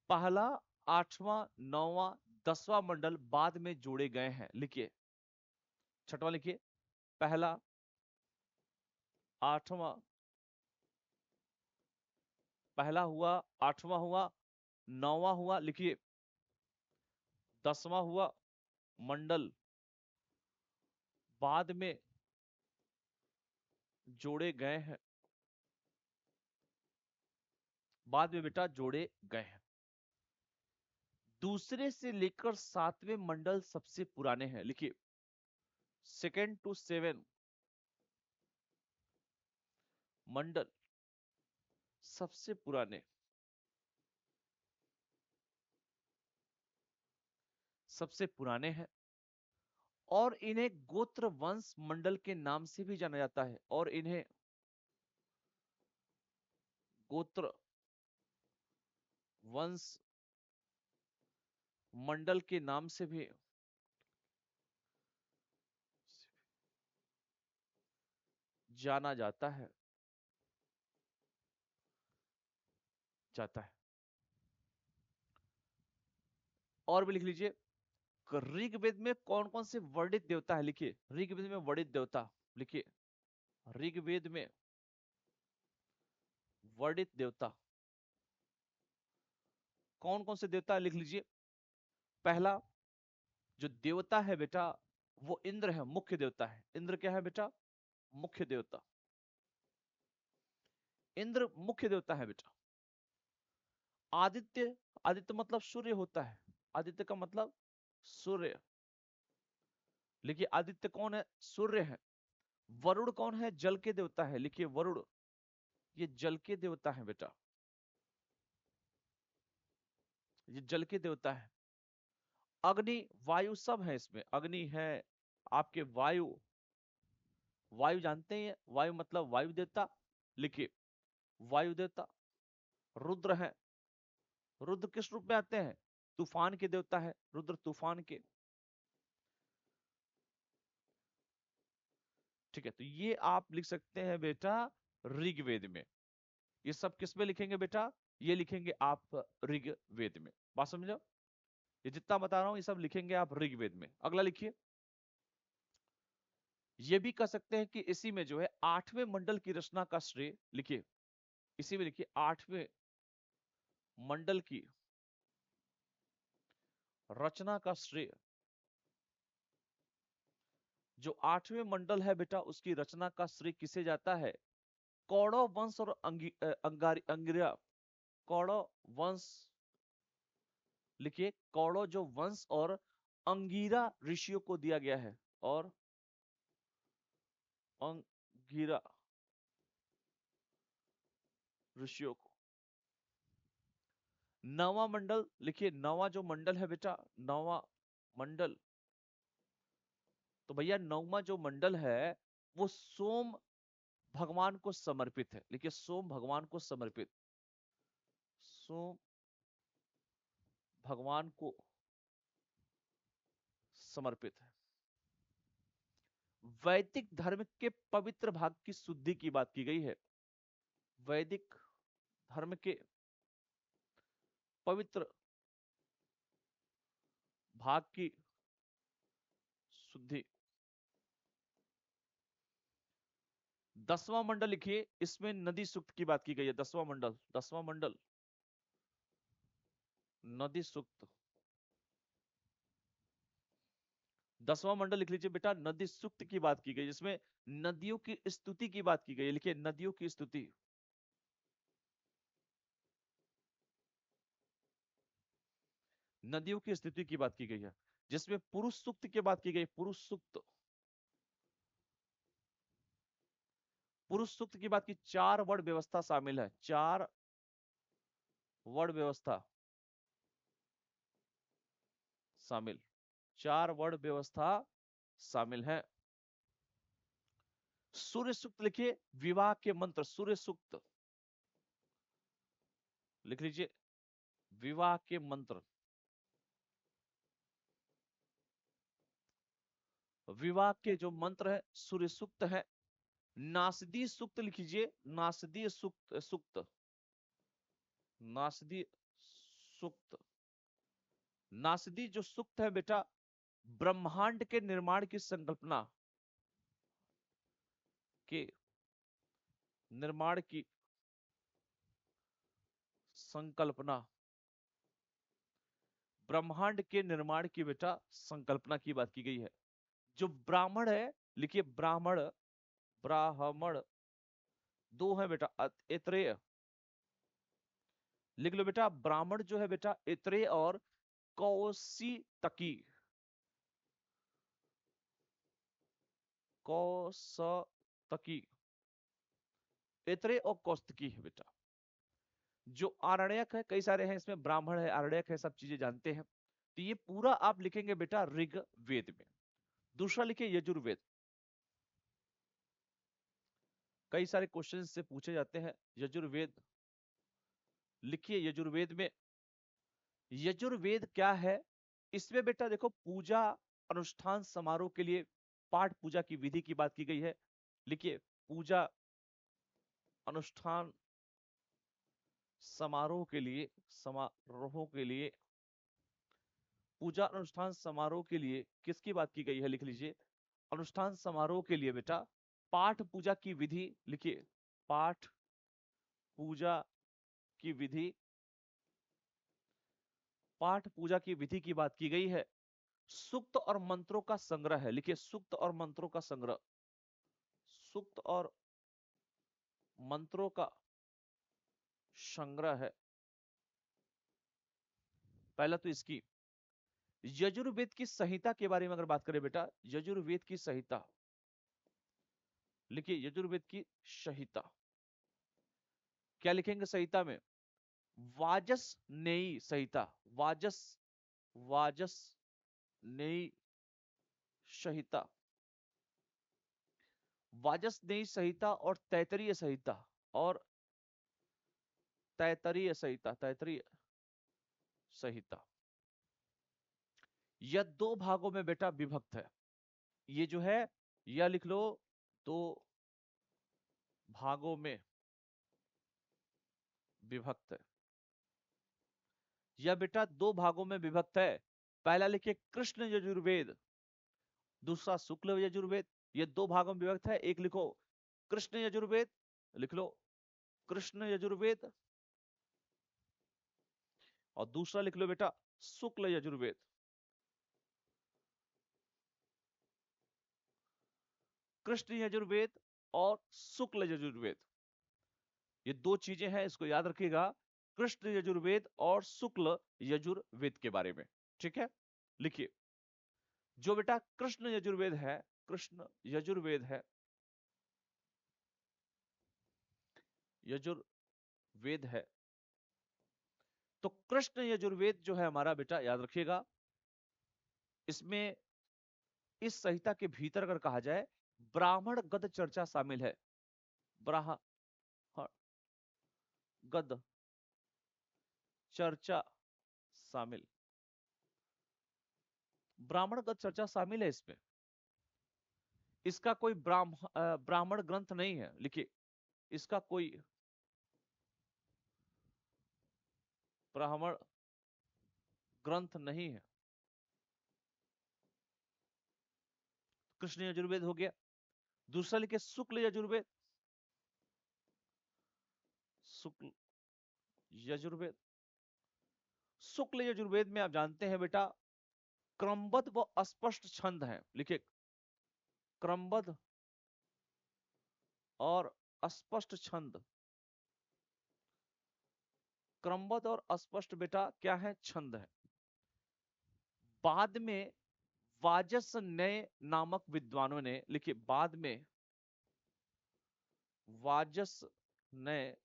पहला, आठवां, नौवां, 10वां मंडल बाद में जोड़े गए हैं, लिखिए छठवां लिखिए, पहला, आठवां, पहला हुआ, आठवां हुआ, नौवां हुआ, लिखिए 10वां हुआ मंडल बाद में जोड़े गए हैं, बाद में बेटा जोड़े गए हैं। दूसरे से लेकर सातवें मंडल सबसे पुराने हैं, लिखिए सेकेंड टू सेवन मंडल सबसे पुराने, सबसे पुराने हैं। और इन्हें गोत्र वंश मंडल के नाम से भी जाना जाता है, और इन्हें गोत्र वंश मंडल के नाम से भी जाना जाता है, जाता है। और भी लिख लीजिए, ऋग्वेद में कौन कौन से वर्णित देवता है, लिखिए ऋग्वेद में वर्णित देवता, लिखिए ऋग्वेद में वर्णित देवता, कौन कौन से देवता लिख लीजिए। पहला जो देवता है बेटा वो इंद्र है, मुख्य देवता है। इंद्र क्या है बेटा? मुख्य देवता। इंद्र मुख्य देवता है बेटा। आदित्य, आदित्य मतलब सूर्य होता है। आदित्य का मतलब सूर्य। लिखिए आदित्य कौन है? सूर्य है। वरुण कौन है? जल के देवता है। लिखिए वरुण, ये जल के देवता है बेटा, ये जल के देवता है। अग्नि, वायु सब है इसमें। अग्नि है आपके, वायु, वायु जानते हैं, वायु मतलब वायु देवता। लिखिए वायु देवता। रुद्र है, रुद्र किस रूप में आते हैं? तूफान के देवता है रुद्र, तूफान के। ठीक है, तो ये आप लिख सकते हैं बेटा ऋग्वेद में। ये सब किस में लिखेंगे बेटा? ये लिखेंगे आप ऋग्वेद में। बात समझो, ये जितना बता रहा हूं ये सब लिखेंगे आप ऋग्वेद में। अगला लिखिए, ये भी कह सकते हैं कि इसी में जो है आठवें मंडल की रचना का श्रेय, लिखिए इसी में लिखिए आठवें मंडल की रचना का श्रेय, जो आठवें मंडल है बेटा उसकी रचना का श्रेय किसे जाता है? कौरव वंश और अंगिरा, कौरव वंश। लिखिए कौरव जो वंश और अंगिरा ऋषियों को दिया गया है, और अंगिरा ऋषियों को। नवा मंडल, लिखिए नवा जो मंडल है बेटा, नवा मंडल, तो भैया नौवा जो मंडल है वो सोम भगवान को समर्पित है। लिखिए सोम भगवान को समर्पित, सोम भगवान को समर्पित है। वैदिक धर्म के पवित्र भाग की शुद्धि की बात की गई है। वैदिक धर्म के पवित्र भाग की शुद्धि। 10वां मंडल लिखिए, इसमें नदी सूक्त की बात की गई है। 10वां मंडल, 10वां मंडल नदी सूक्त। 10वां मंडल लिख लीजिए बेटा, नदी सूक्त की बात की गई, जिसमें नदियों की स्तुति की बात की गई है। लिखिए नदियों की स्तुति। नदियों की स्थिति की बात की गई है, जिसमें पुरुष सूक्त की बात की गई। पुरुष सूक्त, पुरुष सूक्त की बात की। 4 वर्ण व्यवस्था शामिल है, 4 वर्ण व्यवस्था शामिल, 4 वर्ण व्यवस्था शामिल है। सूर्य सूक्त लिखिए, विवाह के मंत्र। सूर्य सूक्त लिख लीजिए, विवाह के मंत्र। विवाह के जो मंत्र है सूर्य सूक्त है। नासदी सूक्त लिखिए, नासदी सूक्त, सूक्त, नासदी सूक्त। नासदी जो सूक्त है बेटा, ब्रह्मांड के निर्माण की संकल्पना के निर्माण की संकल्पना, ब्रह्मांड के निर्माण की बेटा संकल्पना की बात की गई है। जो ब्राह्मण है, लिखिए ब्राह्मण, ब्राह्मण दो है बेटा, ऐत्रेय। लिख लो बेटा, ब्राह्मण जो है बेटा ऐत्रेय और कौशितकी, कौशतकी, ऐत्रेय और कौशितकी है बेटा। जो आरण्यक है, कई सारे हैं इसमें, ब्राह्मण है, आरण्यक है, सब चीजें जानते हैं। तो ये पूरा आप लिखेंगे बेटा ऋग्वेद में। दूसरा लिखिए यजुर्वेद। कई सारे क्वेश्चन से पूछे जाते हैं। यजुर्वेद लिखिए, यजुर्वेद में, यजुर्वेद क्या है? इसमें बेटा देखो पूजा अनुष्ठान समारोह के लिए पाठ पूजा की विधि की बात की गई है। लिखिए पूजा अनुष्ठान समारोह के लिए, समारोहों के लिए, पूजा अनुष्ठान समारोह के लिए किसकी बात की गई है? लिख लीजिए अनुष्ठान समारोह के लिए बेटा पाठ पूजा की विधि। लिखिए पाठ पूजा की विधि, पाठ पूजा की विधि की बात की गई है। सूक्त और मंत्रों का संग्रह है, लिखिए सूक्त और मंत्रों का संग्रह, सूक्त और मंत्रों का संग्रह है। पहला तो इसकी यजुर्वेद की संहिता के बारे में अगर बात करें बेटा, यजुर्वेद की संहिता, लिखिए यजुर्वेद की संहिता, क्या लिखेंगे संहिता में? वाजस नेयी संहिता, वाजस, वाजस नेयी संहिता, वाजस नेयी संहिता और तैतरीय संहिता, और तैतरीय संहिता, तैतरीय संहिता, यह दो भागों में बेटा विभक्त है। ये जो है, यह लिख लो, दो भागों में विभक्त है। यह बेटा दो भागों में विभक्त है। पहला लिखिए कृष्ण यजुर्वेद, दूसरा शुक्ल यजुर्वेद। ये दो भागों में विभक्त है। एक लिखो कृष्ण यजुर्वेद, लिख लो कृष्ण यजुर्वेद, और दूसरा लिख लो बेटा शुक्ल यजुर्वेद। कृष्ण यजुर्वेद और शुक्ल यजुर्वेद, ये दो चीजें हैं, इसको याद रखिएगा, कृष्ण यजुर्वेद और शुक्ल यजुर्वेद के बारे में। ठीक है, लिखिए जो बेटा कृष्ण यजुर्वेद है, कृष्ण यजुर्वेद है, यजुर्वेद है, तो कृष्ण यजुर्वेद जो है हमारा बेटा, याद रखिएगा, इसमें इस संहिता के भीतर अगर कहा जाए, ब्राह्मण गद चर्चा शामिल है। ब्राह्मण गद चर्चा शामिल, ब्राह्मण गद चर्चा शामिल है इसमें। इसका कोई ब्राह्मण ग्रंथ नहीं है, लिखिए इसका कोई ब्राह्मण ग्रंथ नहीं है। कृष्ण यजुर्वेद हो गया। दूसरा लिखिए शुक्ल यजुर्वेद, शुक्ल यजुर्वेद। शुक्ल यजुर्वेद में आप जानते हैं बेटा, क्रमबद्ध व अस्पष्ट छंद हैं, लिखिए क्रमबद्ध और अस्पष्ट छंद, क्रमबद्ध और अस्पष्ट बेटा क्या है? छंद है। बाद में वाजस नए नामक विद्वानों ने, लिखिए बाद में वाजस नए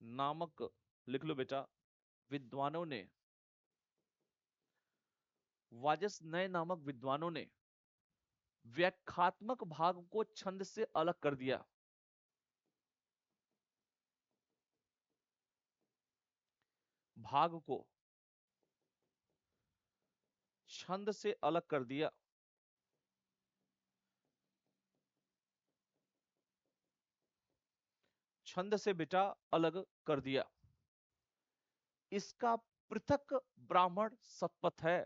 नामक, लिख लो बेटा, विद्वानों ने, वाजस नए नामक विद्वानों ने व्याख्यात्मक भाग को छंद से अलग कर दिया। भाग को छंद से अलग कर दिया। छंद से बेटा अलग कर दिया। इसका पृथक ब्राह्मण शतपथ है।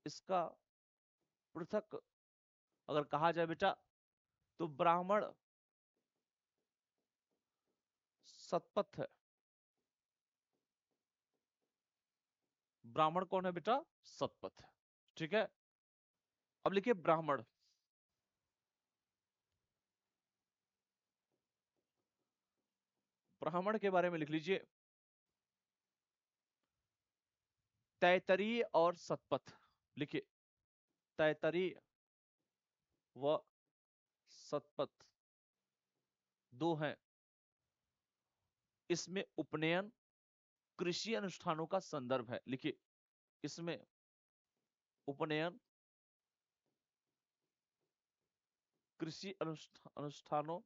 इसका पृथक अगर कहा जाए बेटा, तो ब्राह्मण शतपथ है। ब्राह्मण कौन है बेटा? शतपथ। ठीक है, अब लिखिए ब्राह्मण। ब्राह्मण के बारे में लिख लीजिए तैतरीय और शतपथ, लिखिए तैतरीय व शतपथ दो हैं। इसमें उपनयन कृषि अनुष्ठानों का संदर्भ है, लिखिए इसमें उपनयन कृषि अनुष्ठानों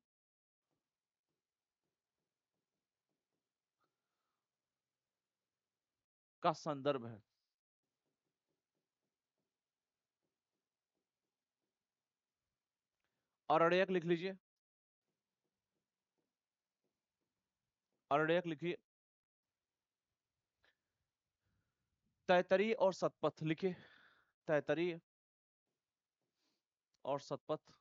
का संदर्भ है। और अड़यक लिख लीजिए, अड़यक लिखिए तैतरीय और शतपथ, लिखिए तैतरीय और शतपथ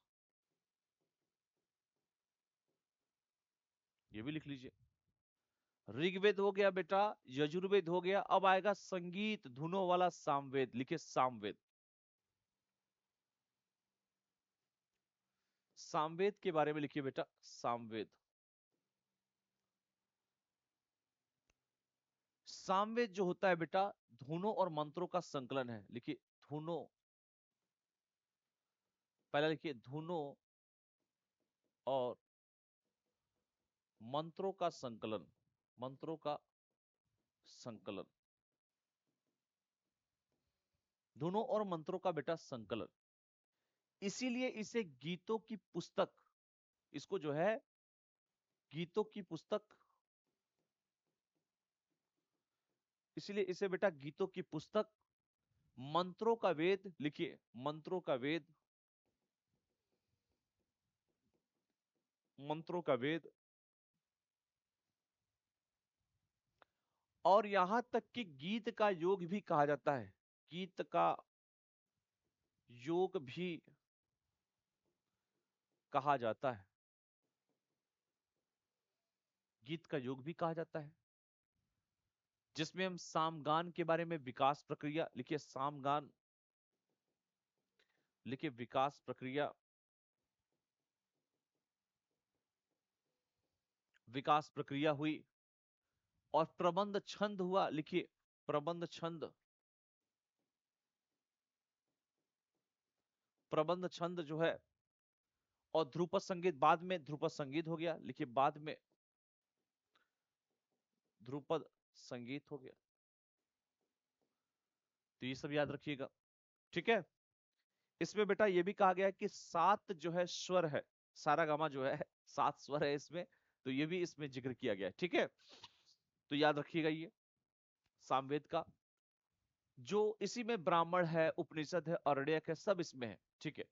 ये भी लिख लीजिए। ऋग्वेद हो गया बेटा, यजुर्वेद हो गया, अब आएगा संगीत धुनों वाला सामवेद, लिखिए सामवेद। सामवेद के बारे में लिखिए बेटा, सामवेद। सामवेद जो होता है बेटा, धुनों और मंत्रों का संकलन है, लिखिए धुनों, पहले लिखिए धुनों और मंत्रों का संकलन, मंत्रों का संकलन, धुनों और मंत्रों का बेटा संकलन। इसीलिए इसे गीतों की पुस्तक, इसको जो है गीतों की पुस्तक, इसीलिए इसे बेटा गीतों की पुस्तक, मंत्रों का वेद, लिखिए मंत्रों का वेद, मंत्रों का वेद, और यहां तक कि गीत का योग भी कहा जाता है, गीत का योग भी कहा जाता है, गीत का योग भी कहा जाता है, जिसमें हम सामगान के बारे में, विकास प्रक्रिया, लिखिए सामगान, लिखिए विकास प्रक्रिया, विकास प्रक्रिया हुई, और प्रबंध छंद हुआ, लिखिए प्रबंध छंद, प्रबंध छंद जो है, और ध्रुपद संगीत, बाद में ध्रुपद संगीत हो गया, लिखिए बाद में ध्रुपद संगीत हो गया। तो ये सब याद रखिएगा, ठीक है। इसमें बेटा ये भी कहा गया है कि 7 जो है स्वर है, सारा गामा जो है 7 स्वर है इसमें, तो ये भी इसमें जिक्र किया गया है, ठीक है। तो याद रखिएगा ये सामवेद का, जो इसी में ब्राह्मण है, उपनिषद है, अरण्यक है, सब इसमें है, ठीक है।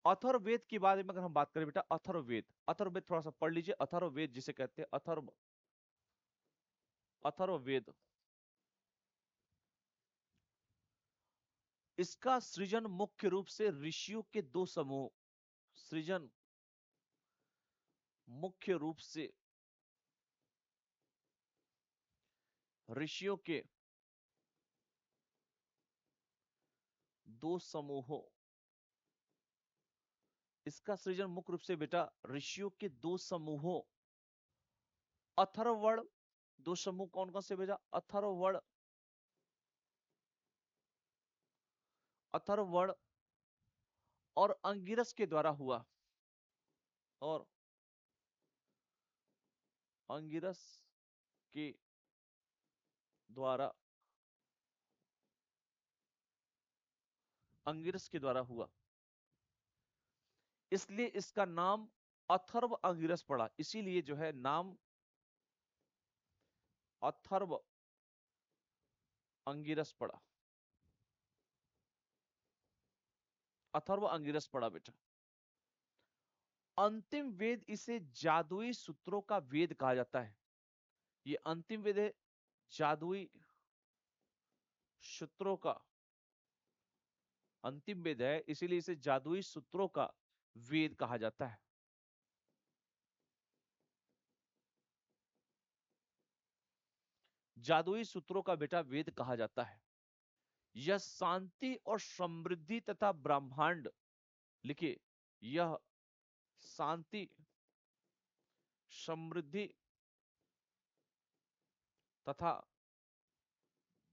अथर्ववेद के बारे में अगर हम बात करें बेटा, अथर्ववेद, अथर्ववेद थोड़ा सा पढ़ लीजिए, अथर्ववेद जिसे कहते हैं, अथर्व, अथर्ववेद, इसका सृजन मुख्य रूप से ऋषियों के 2 समूह, सृजन मुख्य रूप से ऋषियों के 2 समूहों, इसका सृजन मुख्य रूप से बेटा ऋषियों के 2 समूहों, अथर्वण, 2 समूह कौन कौन से भेजा, अथर्वण, अथर्वण और अंगिरस के द्वारा हुआ, और अंगिरस के द्वारा, अंगिरस के द्वारा हुआ, इसलिए इसका नाम अथर्व अंगिरस पड़ा, इसीलिए जो है नाम अथर्व अंगिरस पड़ा, अथर्व अंगिरस पड़ा बेटा। अंतिम वेद, इसे जादुई सूत्रों का वेद कहा जाता है, ये अंतिम वेद है जादुई सूत्रों का, अंतिम वेद है इसीलिए इसे जादुई सूत्रों का वेद कहा जाता है। जादुई सूत्रों का बेटा वेद कहा जाता है। यह शांति और समृद्धि तथा ब्रह्मांड, लिखिए यह शांति, समृद्धि तथा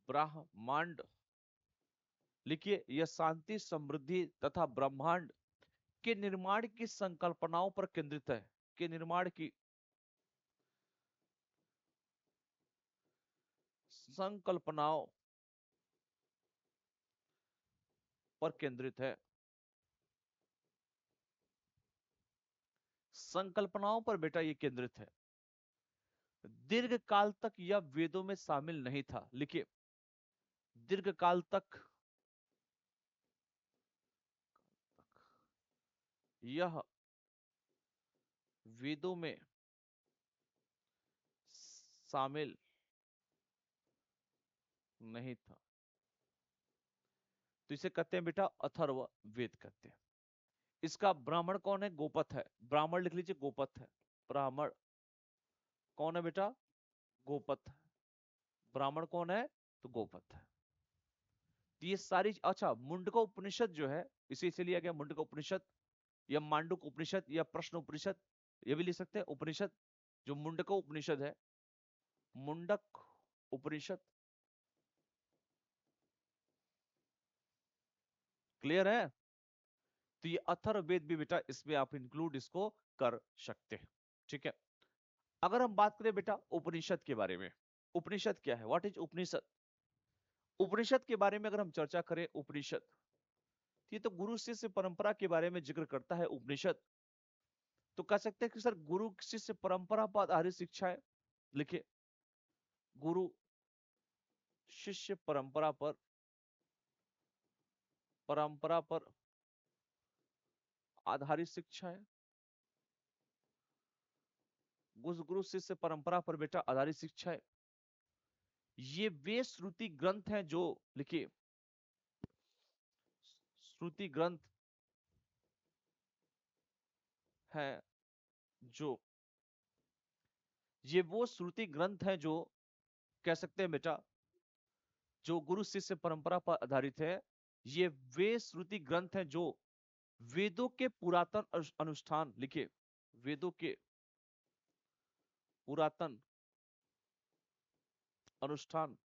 ब्रह्मांड, लिखिए यह शांति, समृद्धि तथा ब्रह्मांड के निर्माण की संकल्पनाओं पर केंद्रित है, के निर्माण की संकल्पनाओं पर केंद्रित है, संकल्पनाओं पर बेटा ये केंद्रित है। दीर्घ काल तक यह वेदों में शामिल नहीं था, लिखिए दीर्घ काल तक यह वेदों में शामिल नहीं था, तो इसे कहते हैं बेटा अथर्व वेद कहते हैं। इसका ब्राह्मण कौन है, गोपथ है, ब्राह्मण लिख लीजिए, गोपथ है, ब्राह्मण, कौन है बेटा? गोपथ। ब्राह्मण कौन है? तो गोपथ है। तो ये सारी, अच्छा, मुंडका उपनिषद जो है, इसी से लिया गया मुंडका उपनिषद, या मांडुक उपनिषद, या प्रश्न उपनिषद, ये भी लिख सकते हैं उपनिषद। जो मुंडका उपनिषद है, मुंडक उपनिषद, क्लियर है? तो ये अथर्ववेद भी बेटा इसमें आप इंक्लूड इसको कर सकते हैं। ठीक है। अगर हम बात करें बेटा उपनिषद के बारे में, उपनिषद क्या है, व्हाट इज उपनिषद? उपनिषद के बारे में अगर हम चर्चा करें, उपनिषद ये तो गुरु शिष्य परंपरा के बारे में जिक्र करता है उपनिषद। तो कह सकते हैं कि सर गुरु शिष्य परंपरा पर आधारित शिक्षा है। लिखिए, गुरु शिष्य परंपरा पर आधारित शिक्षा है। गुरु शिष्य परंपरा पर बेटा आधारित शिक्षा है। ये वे श्रुति ग्रंथ हैं जो, लिखिए, श्रुति ग्रंथ हैं जो, ये वो श्रुति ग्रंथ हैं जो, कह सकते हैं बेटा, जो गुरु शिष्य परंपरा पर आधारित है। ये वे श्रुति ग्रंथ हैं जो वेदों के पुरातन अनुष्ठान, लिखिए, वेदों के पुरातन अनुष्ठान,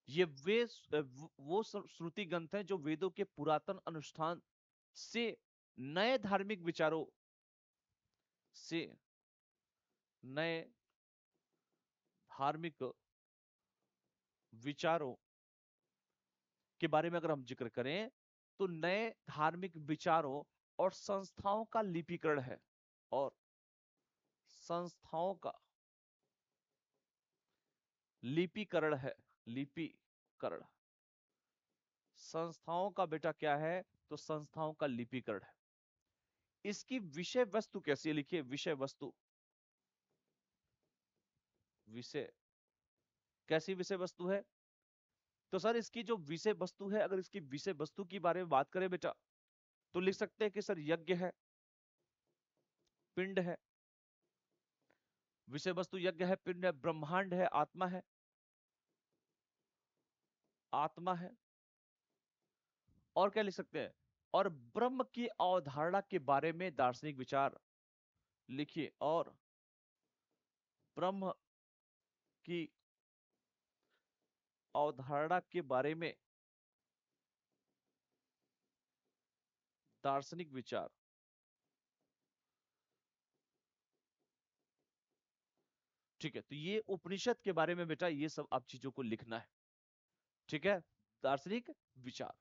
ये वो श्रुति ग्रंथ हैं जो वेदों के पुरातन अनुष्ठान से नए धार्मिक विचारों से नए धार्मिक विचारों के बारे में अगर हम जिक्र करें, तो नए धार्मिक विचारों और संस्थाओं का लिपिकरण है, और संस्थाओं का लिपिकरण है। लिपिकरण, संस्थाओं का बेटा क्या है? तो संस्थाओं का लिपिकरण है। इसकी विषय वस्तु कैसी है? लिखिए, विषय वस्तु, विषय, कैसी विषय वस्तु है? तो सर इसकी जो विषय वस्तु है, अगर इसकी विषय वस्तु की बारे में बात करें बेटा, तो लिख सकते हैं कि सर यज्ञ है, पिंड है। विषय वस्तु यज्ञ है, पिंड है, ब्रह्मांड है, आत्मा है, आत्मा है। और क्या लिख सकते हैं? और ब्रह्म की अवधारणा के बारे में दार्शनिक विचार, लिखिए, और ब्रह्म की अवधारणा के बारे में दार्शनिक विचार। ठीक है, तो ये उपनिषद के बारे में बेटा ये सब आप चीजों को लिखना है। ठीक है, दार्शनिक विचार,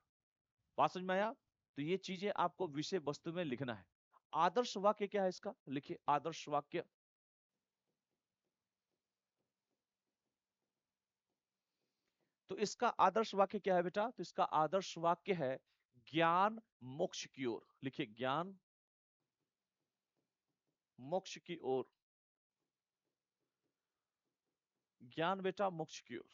बात समझ में आया? तो ये चीजें आपको विषय वस्तु में लिखना है। आदर्श वाक्य क्या है इसका? लिखिए, आदर्श वाक्य, तो इसका आदर्श वाक्य क्या है बेटा? तो इसका आदर्श वाक्य है ज्ञान मोक्ष की ओर। लिखिए, ज्ञान मोक्ष की ओर, ज्ञान बेटा मोक्ष की ओर।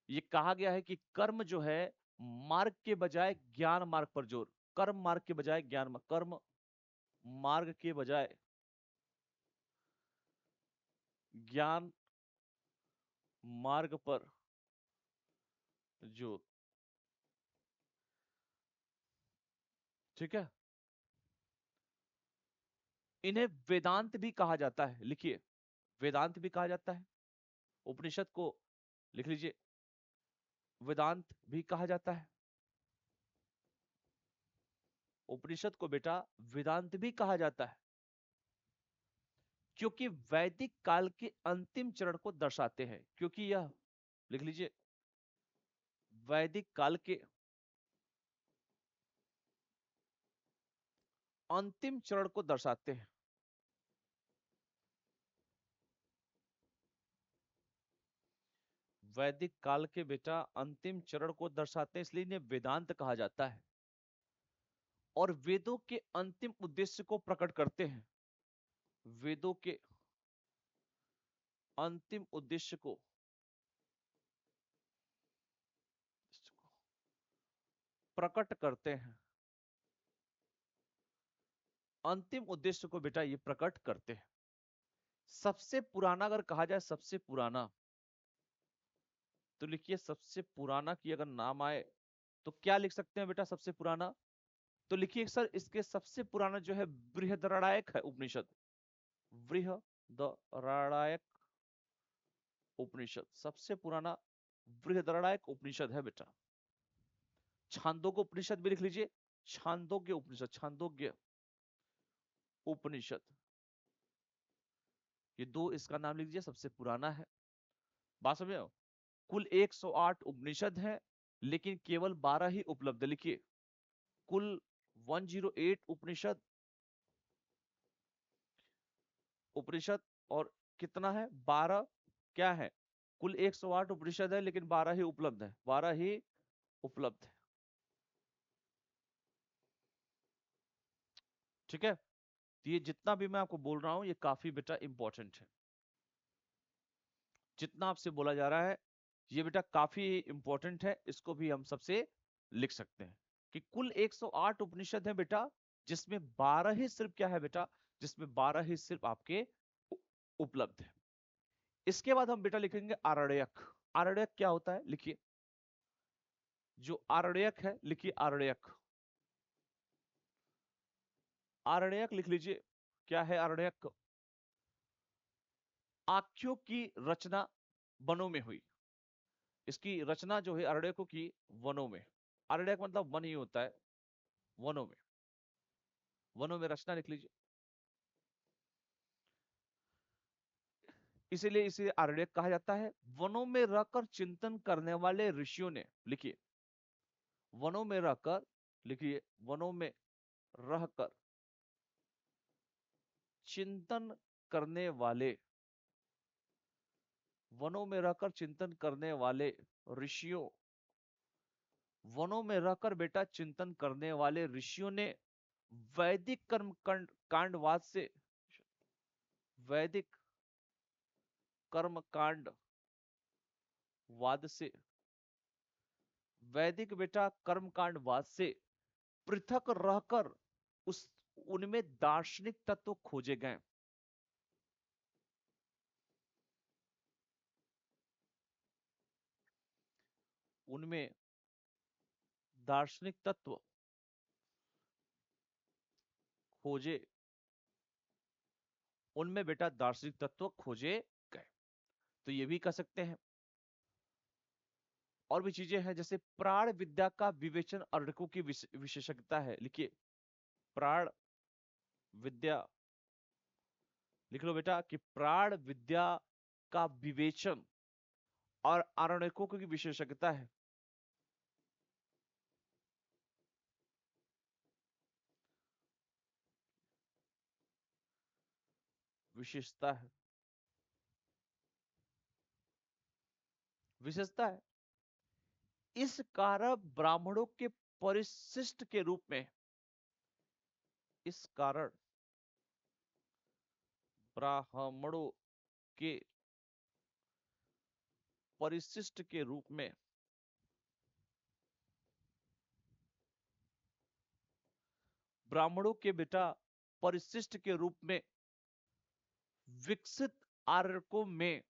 ये कहा गया है कि कर्म जो है मार्ग के बजाय ज्ञान मार्ग पर जोर, कर्म मार्ग के बजाय ज्ञान मार्ग, कर्म मार्ग के बजाय ज्ञान मार्ग पर जोर। ठीक है, इन्हें वेदांत भी कहा जाता है। लिखिए, वेदांत भी कहा जाता है। उपनिषद को लिख लीजिए, वेदांत भी कहा जाता है। उपनिषद को बेटा वेदांत भी कहा जाता है, क्योंकि वैदिक काल के अंतिम चरण को दर्शाते हैं। क्योंकि यह, लिख लीजिए, वैदिक काल के अंतिम चरण को दर्शाते हैं। वैदिक काल के बेटा अंतिम चरण को दर्शाते हैं, इसलिए इन्हें वेदांत कहा जाता है। और वेदों के अंतिम उद्देश्य को प्रकट करते हैं। वेदों के अंतिम उद्देश्य को प्रकट करते हैं। अंतिम उद्देश्य को बेटा ये प्रकट करते हैं। सबसे पुराना अगर कहा जाए, सबसे पुराना, तो लिखिए सबसे पुराना की अगर नाम आए तो क्या लिख सकते हैं बेटा सबसे पुराना? तो लिखिए सर, इसके सबसे पुराना जो है बृहदारण्यक है उपनिषद। बृहदारण्यक उपनिषद सबसे पुराना बृहदारण्यक उपनिषद है बेटा। छांदोग्य उपनिषद भी लिख लीजिए, छांदोग्य उपनिषद, छांदोग्य उपनिषद, ये दो इसका नाम लिख लीजिए, सबसे पुराना है। बात समझे हो? कुल 108 उपनिषद हैं, लेकिन केवल 12 ही उपलब्ध है। लिखिए कुल 108 उपनिषद, उपनिषद, और कितना है 12, क्या है, कुल 108 उपनिषद है लेकिन 12 ही उपलब्ध है, 12 ही उपलब्ध है। ठीक है, तो ये जितना भी मैं आपको बोल रहा हूं ये काफी बेटा इंपॉर्टेंट है। जितना आपसे बोला जा रहा है ये बेटा काफी इंपॉर्टेंट है, इसको भी हम सबसे लिख सकते हैं कि कुल 108 उपनिषद है बेटा, जिसमें 12 ही सिर्फ क्या है बेटा, जिसमें 12 ही सिर्फ आपके उपलब्ध है। इसके बाद हम बेटा लिखेंगे आरण्यक। आरण्यक क्या होता है लिखिए, जो आरण्यक है लिखिए आरण्यक, आरण्यक लिख लीजिए। क्या है आरण्यक? आख्यों की रचना वनों में हुई। इसकी रचना जो है अरण्यकों की वनों में, अरण्यक मतलब वन ही होता है, वनों में, वनों में रचना लिख लीजिए। इसीलिए इसे अरण्यक कहा जाता है। वनों में रहकर चिंतन करने वाले ऋषियों ने, लिखिए वनों में रहकर, लिखिए वनों में रहकर चिंतन करने वाले, वनों में रहकर चिंतन करने वाले ऋषियों, वनों में रहकर बेटा चिंतन करने वाले ऋषियों ने वैदिक कर्म कांडवाद से, वैदिक कर्म कांड वाद से, वैदिक बेटा कर्मकांडवाद से पृथक रहकर उस, उनमें दार्शनिक तत्व खोजे गए। उनमें दार्शनिक तत्व खोजे, उनमें बेटा दार्शनिक तत्व खोजे गए, तो ये भी कह सकते हैं। और भी चीजें हैं, जैसे प्राण विद्या का विवेचन अर्णकों की विशेषज्ञता है। लिखिए प्राण विद्या, लिख लो बेटा कि प्राण विद्या का विवेचन और आरण्यकों की विशेषज्ञता है, विशेषता है, विशेषता है। इस कारण ब्राह्मणों के परिशिष्ट के रूप में, इस कारण ब्राह्मणों के परिशिष्ट के रूप में, ब्राह्मणों के बेटा परिशिष्ट के रूप में विकसित आर्यों में,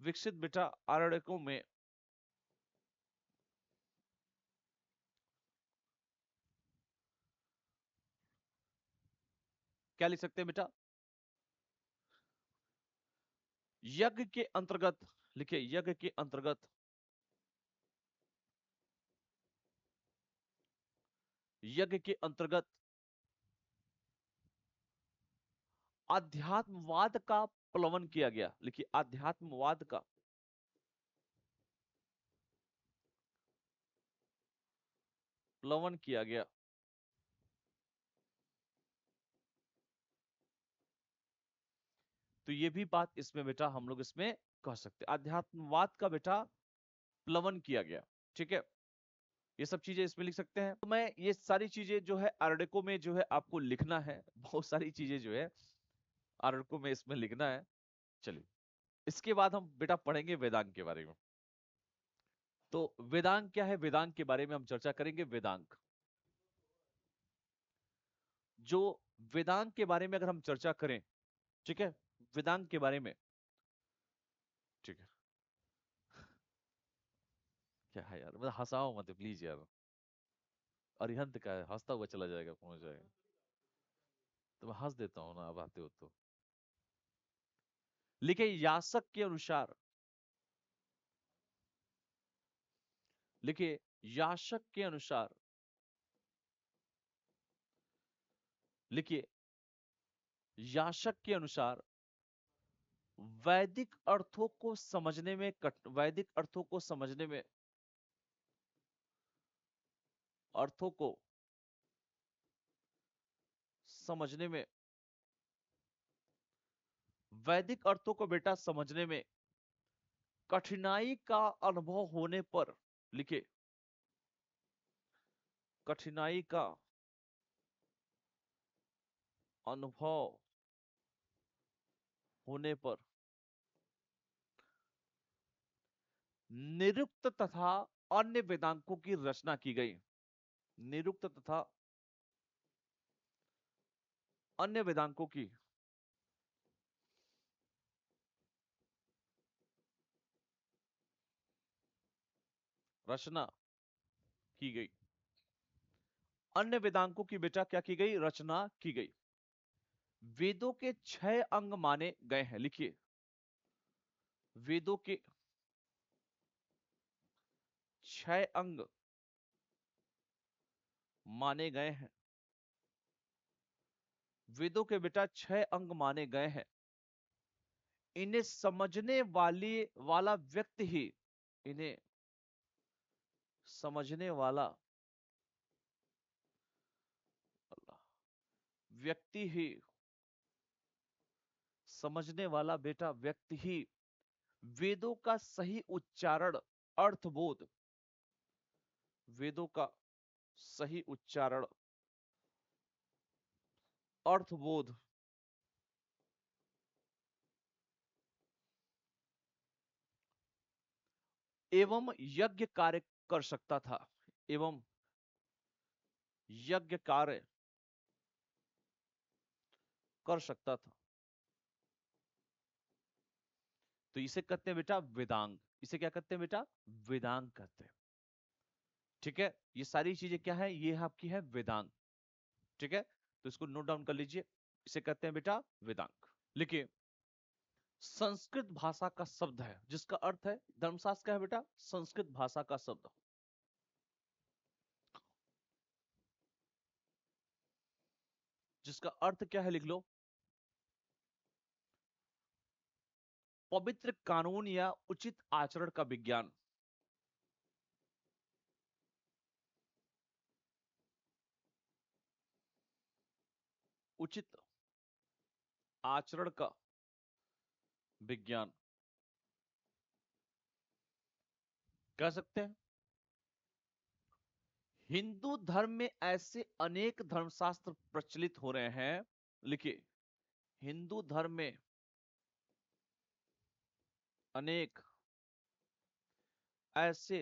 विकसित बेटा आर्यों में क्या लिख सकते हैं बेटा, यज्ञ के अंतर्गत, लिखिए यज्ञ के अंतर्गत, यज्ञ के अंतर्गत अध्यात्मवाद का प्लवन किया गया। लिखिए अध्यात्मवाद का प्लवन किया गया। तो ये भी बात इसमें बेटा हम लोग इसमें कह सकते हैं, अध्यात्मवाद का बेटा प्लवन किया गया। ठीक है, ये सब चीजें इसमें लिख सकते हैं। तो मैं ये सारी चीजें जो है अर्डको में जो है आपको लिखना है, बहुत सारी चीजें जो है अर्डको में इसमें लिखना है। चलिए इसके बाद हम बेटा पढ़ेंगे वेदांग के बारे में। तो वेदांग क्या है, वेदांग के बारे में हम चर्चा करेंगे। वेदांग, जो वेदांग के बारे में अगर हम चर्चा करें, ठीक है, वेदांग के बारे में, ठीक है, क्या है यार, मतलब हंसाओ मत प्लीज यार, अरिहंत का है, हंसता हुआ चला जाएगा, पहुंच जाएगा। तो मैं हंस देता हूँ ना, अब आते हो तो। लिखे यासक के अनुसार, लिखे यासक के अनुसार, लिखिए यासक के अनुसार, वैदिक अर्थों को समझने में वैदिक अर्थों को समझने में, अर्थों को समझने में, वैदिक अर्थों को बेटा समझने में कठिनाई का अनुभव होने पर, लिखे कठिनाई का अनुभव होने पर निरुक्त तथा अन्य वेदांतों की रचना की गई। निरुक्त तथा अन्य वेदांतों की रचना की गई। अन्य वेदांतों की बेटा क्या की गई, रचना की गई। वेदों के 6 अंग माने गए हैं, लिखिए वेदों के 6 अंग माने गए हैं। वेदों के बेटा 6 अंग माने गए हैं। इन्हें समझने वाला व्यक्ति ही, इन्हें समझने वाला व्यक्ति ही, समझने वाला बेटा व्यक्ति ही वेदों का सही उच्चारण, अर्थबोध, वेदों का सही उच्चारण, अर्थबोध एवं यज्ञ कार्य कर सकता था, एवं यज्ञ कार्य कर सकता था। तो इसे कहते हैं बेटा वेदांग। इसे क्या कहते हैं बेटा, वेदांग कहते हैं। ठीक है, ये सारी चीजें क्या है, ये आपकी है वेदांग। ठीक है, तो इसको नोट डाउन कर लीजिए। इसे कहते हैं बेटा वेदांग। लिखिए संस्कृत भाषा का शब्द है जिसका अर्थ है, धर्मशास्त्र क्या है बेटा, संस्कृत भाषा का शब्द, जिसका अर्थ क्या है, लिख लो पवित्र कानून या उचित आचरण का विज्ञान। उचित आचरण का विज्ञान कह सकते हैं। हिंदू धर्म में ऐसे अनेक धर्मशास्त्र प्रचलित हो रहे हैं, लिखिए हिंदू धर्म में अनेक ऐसे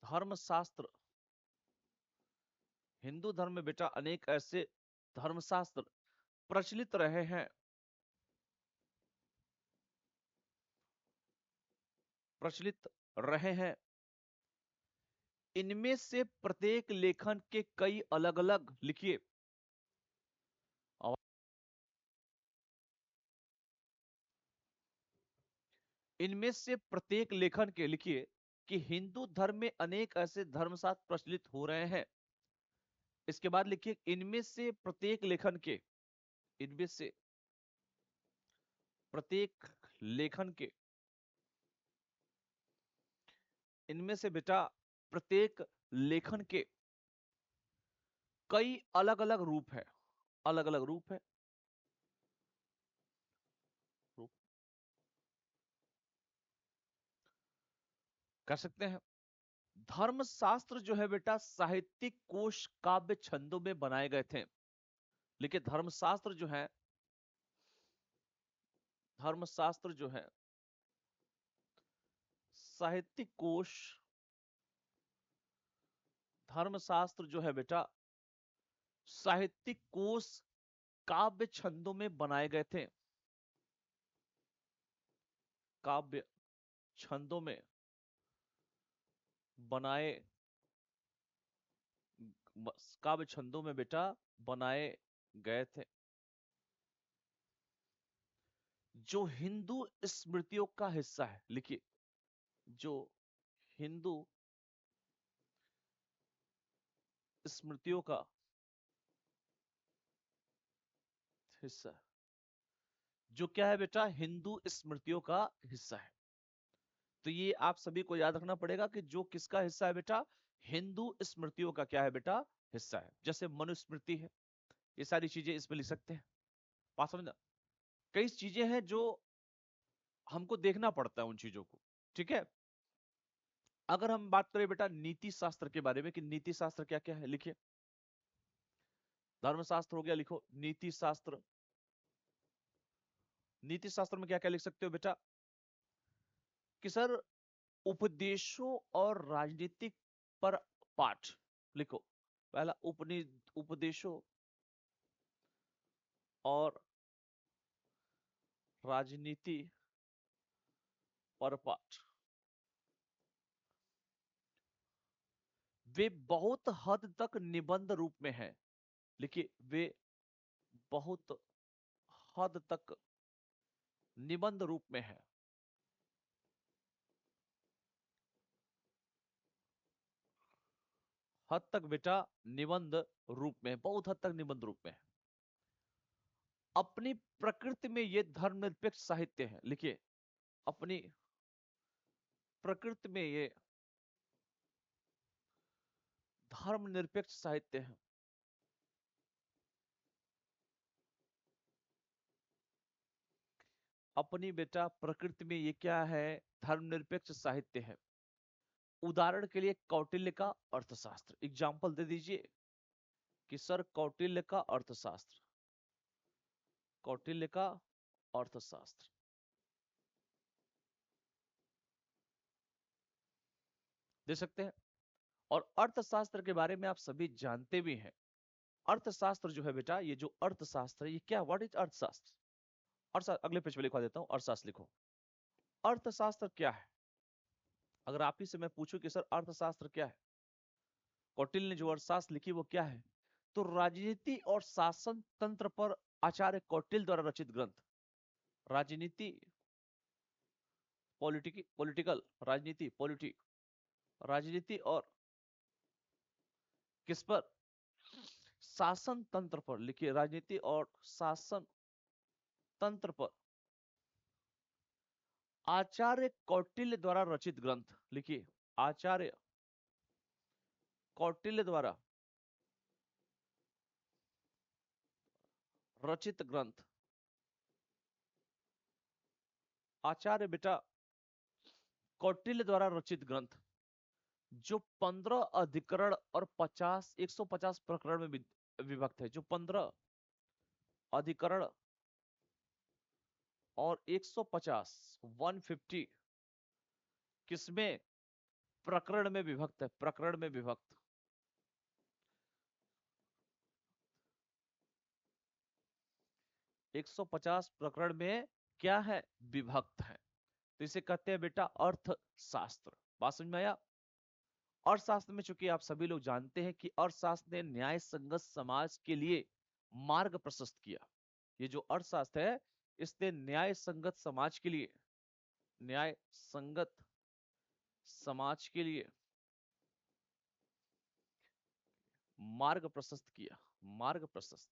धर्मशास्त्र, हिंदू धर्म में बेटा अनेक ऐसे धर्मशास्त्र प्रचलित रहे हैं, प्रचलित रहे हैं। इनमें से प्रत्येक लेखन के कई अलग अलग, लिखिए इनमें से प्रत्येक लेखन के, लिखिए कि हिंदू धर्म में अनेक ऐसे धर्मशास्त्र प्रचलित हो रहे हैं। इसके बाद लिखिए इनमें से प्रत्येक लेखन के, इनमें से प्रत्येक लेखन के, इनमें से बेटा प्रत्येक लेखन के कई अलग अलग रूप है, अलग अलग रूप है, रूप कर सकते हैं। धर्मशास्त्र जो है बेटा साहित्यिक कोश काव्य छंदों में बनाए गए थे। लेकिन धर्मशास्त्र जो है, धर्मशास्त्र जो है साहित्यिक कोश, धर्मशास्त्र जो है बेटा, साहित्यिक कोश काव्य छंदों में बनाए गए थे। काव्य छंदों में बनाए, काव्य छंदों में बेटा बनाए गए थे, जो हिंदू स्मृतियों का हिस्सा है। लिखिए, जो हिंदू स्मृतियों का हिस्सा है। जो क्या है बेटा, हिंदू स्मृतियों का हिस्सा है। तो ये आप सभी को याद रखना पड़ेगा कि जो किसका हिस्सा है बेटा, हिंदू स्मृतियों का क्या है बेटा, हिस्सा है। जैसे मनुस्मृति है, ये सारी चीजें इसमें लिख सकते हैं। बात समझना, कई चीजें हैं जो हमको देखना पड़ता है उन चीजों को, ठीक है। अगर हम बात करें बेटा नीति शास्त्र के बारे में कि नीति शास्त्र क्या क्या है, लिखिए। धर्मशास्त्र हो गया, लिखो नीति शास्त्र। नीति शास्त्र में क्या क्या लिख सकते हो बेटा कि सर, उपदेशों और राजनीतिक पर पाठ लिखो। पहला उपदेशों और राजनीति पर पाठ। वे बहुत हद तक निबंध रूप में है। लिखिए, वे बहुत हद तक निबंध रूप में है। हद तक बेटा निबंध रूप में, बहुत हद तक निबंध रूप में है। अपनी प्रकृति में ये धर्मनिरपेक्ष साहित्य है। लिखिए, अपनी प्रकृति में ये धर्मनिरपेक्ष साहित्य है। अपनी बेटा प्रकृति में ये क्या है, धर्मनिरपेक्ष साहित्य है। उदाहरण के लिए कौटिल्य का अर्थशास्त्र, एग्जाम्पल दे दीजिए कि सर कौटिल्य का अर्थशास्त्र, कौटिल्य का अर्थशास्त्र दे सकते हैं। और अर्थशास्त्र के बारे में आप सभी जानते भी हैं। अर्थशास्त्र जो है बेटा, ये जो अर्थशास्त्र है, ये क्या, व्हाट इज अर्थशास्त्र। अर्थशास्त्र अगले पेज पे लिखवा देता हूं, अर्थशास्त्र लिखो। अर्थशास्त्र क्या है, अगर आप ही से मैं पूछूं कि सर अर्थशास्त्र क्या है, कौटिल्य ने जो अर्थशास्त्र लिखी वो क्या है, तो राजनीति और शासन तंत्र पर आचार्य कौटिल्य द्वारा रचित ग्रंथ। राजनीति, पॉलिटिकल, राजनीति, राजनीति और किस पर, शासन तंत्र पर। लिखिए, राजनीति और शासन तंत्र पर आचार्य कौटिल्य द्वारा रचित ग्रंथ। लिखिए, आचार्य कौटिल्य द्वारा रचित ग्रंथ। आचार्य बेटा कौटिल्य द्वारा रचित ग्रंथ, जो 15 अधिकरण और 150 प्रकरण में विभक्त है। जो 15 अधिकरण और 150 किसमें, प्रकरण में विभक्त है, प्रकरण में विभक्त। 150 प्रकरण में क्या है, विभक्त है। तो इसे कहते हैं बेटा अर्थशास्त्र। बात समझ में आया। अर्थशास्त्र में चूंकि आप सभी लोग जानते हैं कि अर्थशास्त्र ने न्याय संगत समाज के लिए मार्ग प्रशस्त किया। ये जो अर्थशास्त्र है, इसने न्याय संगत समाज के लिए, न्याय संगत समाज के लिए मार्ग प्रशस्त किया। मार्ग प्रशस्त,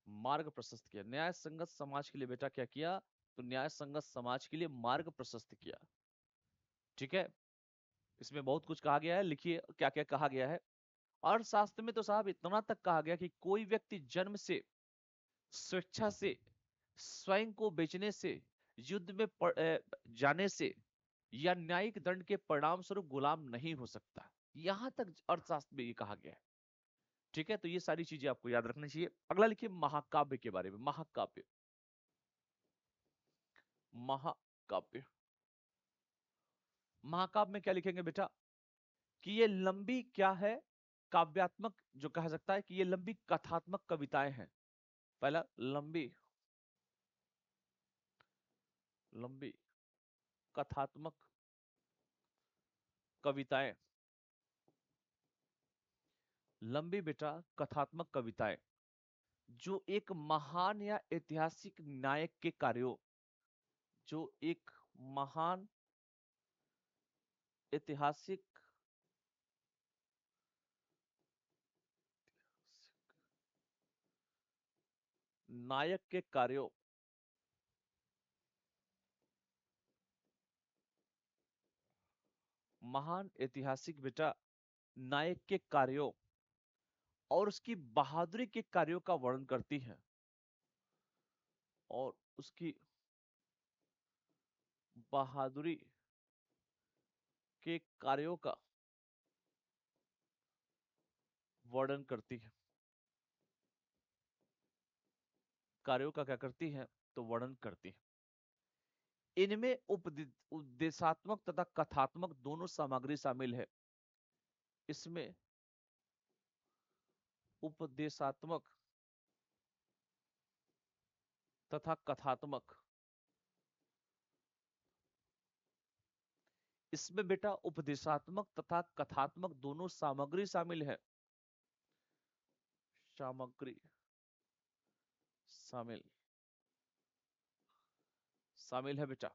मार्ग प्रशस्त किया। न्याय संगत समाज के लिए बेटा क्या किया, तो न्याय संगत समाज के लिए मार्ग प्रशस्त किया। ठीक है, इसमें बहुत कुछ कहा गया है, लिखिए क्या क्या कहा गया है। अर्थशास्त्र में तो साहब इतना तक कहा गया कि कोई व्यक्ति जन्म से, स्वेच्छा से, स्वयं को बेचने से, युद्ध में जाने से या न्यायिक दंड के परिणाम स्वरूप गुलाम नहीं हो सकता। यहां तक अर्थशास्त्र में ये कहा गया है। ठीक है, तो ये सारी चीजें आपको याद रखनी चाहिए। अगला लिखिए महाकाव्य के बारे में। महाकाव्य, महाकाव्य महाकाव्य में क्या लिखेंगे बेटा कि ये लंबी क्या है, काव्यात्मक, जो कहा सकता है कि ये लंबी कथात्मक कविताएं हैं। पहला, लंबी लंबी कथात्मक कविताएं। लंबी बेटा कथात्मक कविताएं जो एक महान या ऐतिहासिक नायक के कार्यों, जो एक महान ऐतिहासिक नायक के कार्यों, महान ऐतिहासिक बेटा नायक के कार्यों और उसकी बहादुरी के कार्यों का वर्णन करती है, और उसकी बहादुरी के कार्यों का वर्णन करती है। कार्यों का क्या करती है, तो वर्णन करती है। इनमें उपदेशात्मक तथा कथात्मक दोनों सामग्री शामिल है। इसमें उपदेशात्मक तथा कथात्मक, इसमें बेटा उपदेशात्मक तथा कथात्मक दोनों सामग्री शामिल है। सामग्री शामिल शामिल है बेटा।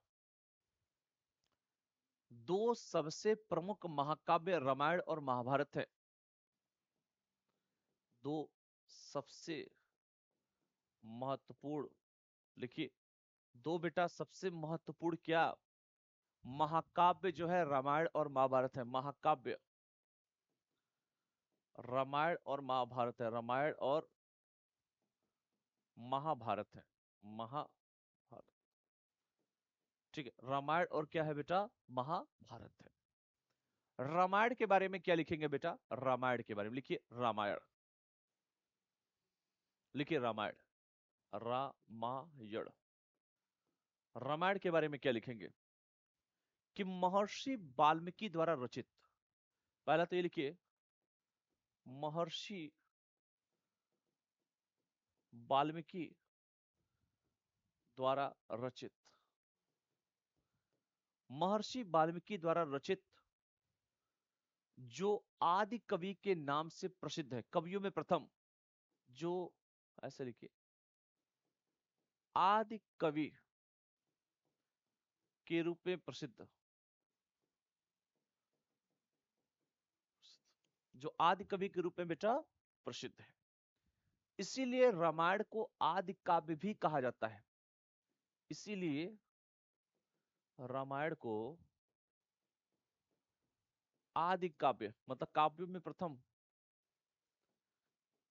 दो सबसे प्रमुख महाकाव्य रामायण और महाभारत है। दो सबसे महत्वपूर्ण, लिखिए, दो बेटा सबसे महत्वपूर्ण क्या महाकाव्य जो है रामायण और महाभारत है। महाकाव्य रामायण और महाभारत है। रामायण और महाभारत है। महाभारत, ठीक है। रामायण और क्या है बेटा, महाभारत है। रामायण के बारे में क्या लिखेंगे बेटा, रामायण के बारे में लिखिए रामायण, लिखिए रामायण, रामायण। रामायण के बारे में क्या लिखेंगे कि महर्षि वाल्मीकि द्वारा रचित। पहला तो ये लिखिए महर्षि वाल्मीकि द्वारा रचित। महर्षि वाल्मीकि द्वारा रचित जो आदि कवि के नाम से प्रसिद्ध है, कवियों में प्रथम, जो, ऐसे लिखिए, आदि कवि के रूप में प्रसिद्ध, जो आदि कवि के रूप में बेटा प्रसिद्ध है। इसीलिए रामायण को आदि काव्य भी कहा जाता है। इसीलिए रामायण को आदि काव्य, मतलब काव्यों में प्रथम,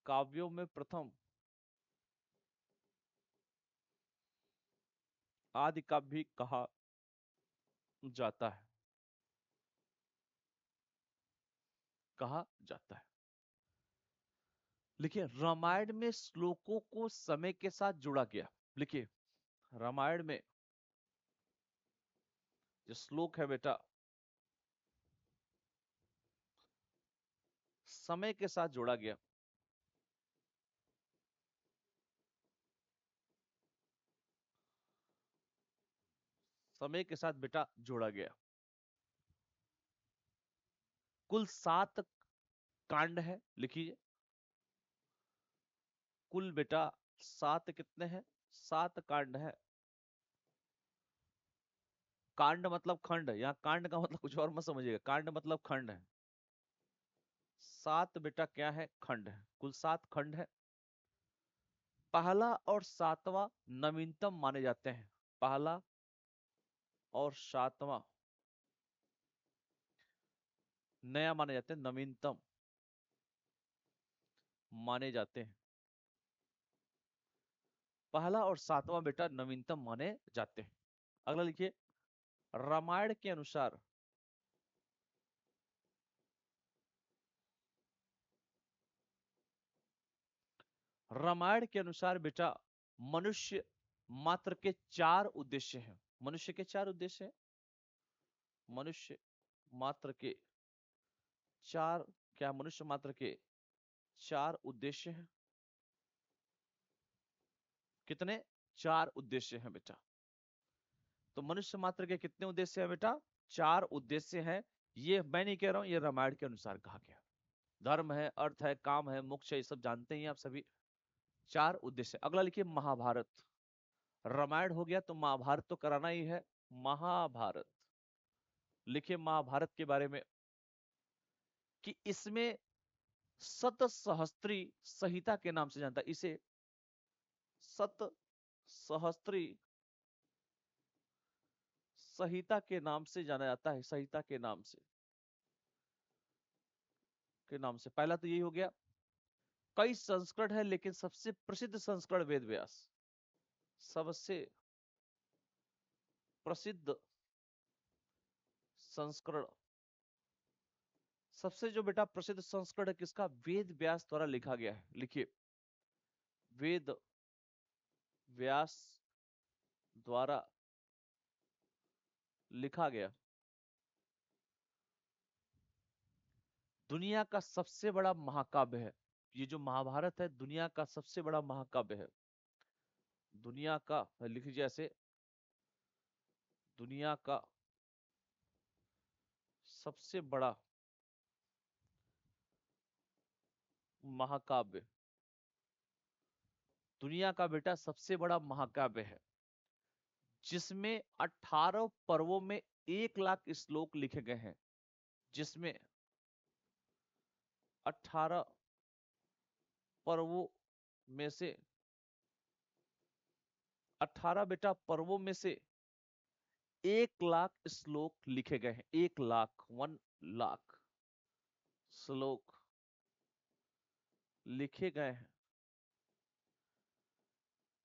काव्यों में प्रथम आदि काव्य भी कहा जाता है, कहा जाता है। लिखिए रामायण में श्लोकों को समय के साथ जोड़ा गया। लिखिए रामायण में जो श्लोक है बेटा समय के साथ जोड़ा गया। समय के साथ बेटा जोड़ा गया। कुल 7 कांड है, लिखिए कुल बेटा 7 कितने हैं, 7 कांड है। कांड मतलब खंड, यहाँ कांड का मतलब कुछ और मत समझिएगा, कांड मतलब खंड है। 7 बेटा क्या है, खंड है, कुल 7 खंड है। पहला और 7वां नवीनतम माने जाते हैं। पहला और 7वां नया माने जाते हैं, नवीनतम माने जाते हैं। पहला और 7वां बेटा नवीनतम माने जाते हैं। अगला लिखिए रामायण के अनुसार, रामायण के अनुसार बेटा मनुष्य मात्र के 4 उद्देश्य हैं। मनुष्य के 4 उद्देश्य हैं। मनुष्य मात्र के चार, क्या मनुष्य मात्र के चार उद्देश्य हैं? कितने? चार उद्देश्य हैं बेटा। तो मनुष्य मात्र के कितने उद्देश्य हैं बेटा? चार उद्देश्य हैं। ये मैं नहीं कह रहा हूं, ये रामायण के अनुसार कहा गया। धर्म है, अर्थ है, काम है, मोक्ष है, ये सब जानते ही आप सभी। चार उद्देश्य। अगला लिखिए महाभारत। रामायण हो गया तो महाभारत तो कराना ही है। महाभारत लिखिए महाभारत के बारे में कि इसमें सत सहस्त्री संहिता के नाम से जानता है इसे। सत सहस्त्री संहिता के नाम से जाना जाता है। संहिता के नाम से, पहला तो यही हो गया। कई संस्करण है लेकिन सबसे प्रसिद्ध संस्करण वेद व्यास। सबसे प्रसिद्ध संस्करण, सबसे जो बेटा प्रसिद्ध संस्करण है किसका? वेद व्यास द्वारा लिखा गया है। लिखिए वेद व्यास द्वारा लिखा गया। दुनिया का सबसे बड़ा महाकाव्य है ये जो महाभारत है। दुनिया का सबसे बड़ा महाकाव्य है। दुनिया का, लिख लीजिए ऐसे, दुनिया का सबसे बड़ा महाकाव्य, दुनिया का बेटा सबसे बड़ा महाकाव्य है जिसमें 18 पर्वों में 1 लाख श्लोक लिखे गए हैं। जिसमें 18 पर्वों में से, 18 बेटा पर्वों में से 1 लाख श्लोक लिखे गए हैं। 1 लाख, 1 लाख श्लोक लिखे गए हैं।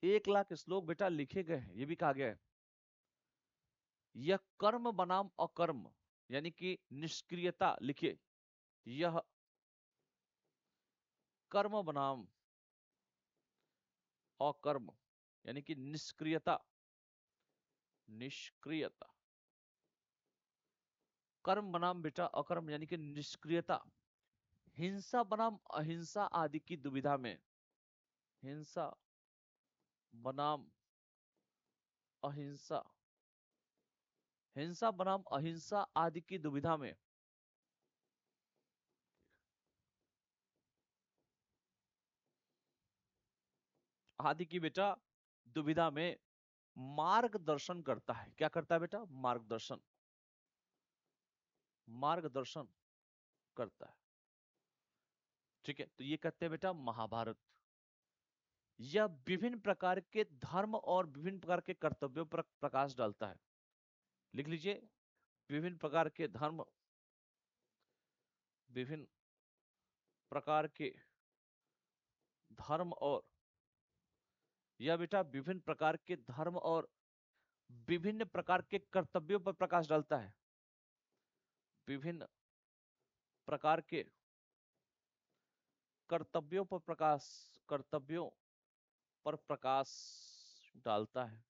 1 लाख श्लोक बेटा लिखे गए हैं, ये भी कहा गया है। यह कर्म बनाम अकर्म यानी कि निष्क्रियता, लिखिए यह कर्म बनाम अकर्म यानी कि निष्क्रियता, निष्क्रियता, कर्म बनाम बेटा अकर्म यानी कि निष्क्रियता, हिंसा बनाम अहिंसा आदि की दुविधा में, हिंसा बनाम अहिंसा, हिंसा बनाम अहिंसा आदि की दुविधा में, आदि की बेटा दुविधा में मार्गदर्शन करता है। क्या करता है बेटा? मार्गदर्शन, मार्गदर्शन करता है। ठीक है, तो ये कहते हैं बेटा महाभारत। यह विभिन्न प्रकार के धर्म और विभिन्न प्रकार के कर्तव्यों पर प्रकाश डालता है। लिख लीजिए विभिन्न प्रकार के धर्म, विभिन्न प्रकार के धर्म और, यह बेटा विभिन्न प्रकार के धर्म और विभिन्न प्रकार के कर्तव्यों पर प्रकाश डालता है। विभिन्न प्रकार के कर्तव्यों पर प्रकाश, कर्तव्यों पर प्रकाश डालता है।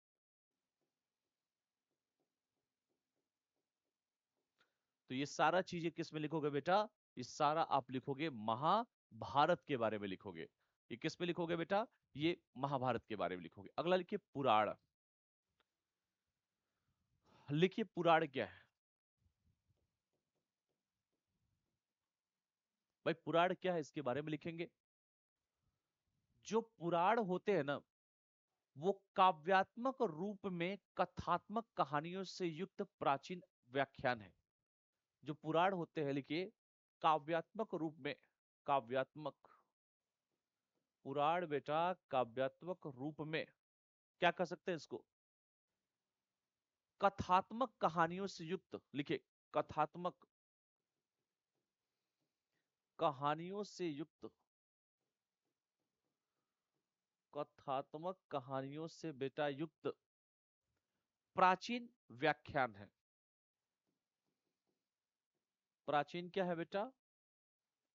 तो ये सारा चीजें किस में लिखोगे बेटा? ये सारा आप लिखोगे महाभारत के बारे में लिखोगे। ये किस में लिखोगे बेटा? ये महाभारत के बारे में लिखोगे। अगला लिखिए पुराण। लिखिए पुराण क्या है भाई? पुराण क्या है इसके बारे में लिखेंगे। जो पुराण होते हैं ना, वो काव्यात्मक रूप में कथात्मक कहानियों से युक्त प्राचीन व्याख्यान है। जो पुराण होते हैं, लिखिए काव्यात्मक रूप में, काव्यात्मक, पुराण बेटा काव्यात्मक रूप में, क्या कर सकते हैं इसको? कथात्मक कहानियों से युक्त, लिखिए कथात्मक कहानियों से युक्त, कथात्मक कहानियों से बेटा युक्त प्राचीन व्याख्यान है। प्राचीन क्या है बेटा?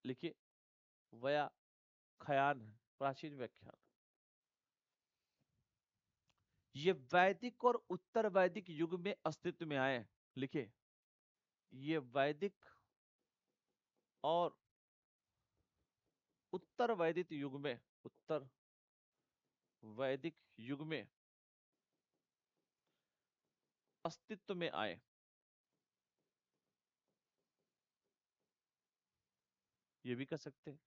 लिखिए व्याख्यान है, प्राचीन व्याख्यान। ये वैदिक और उत्तर वैदिक युग में अस्तित्व में आए। लिखिए ये वैदिक और उत्तर वैदिक युग में, उत्तर वैदिक युग में अस्तित्व में आए। ये भी कर सकते हैं।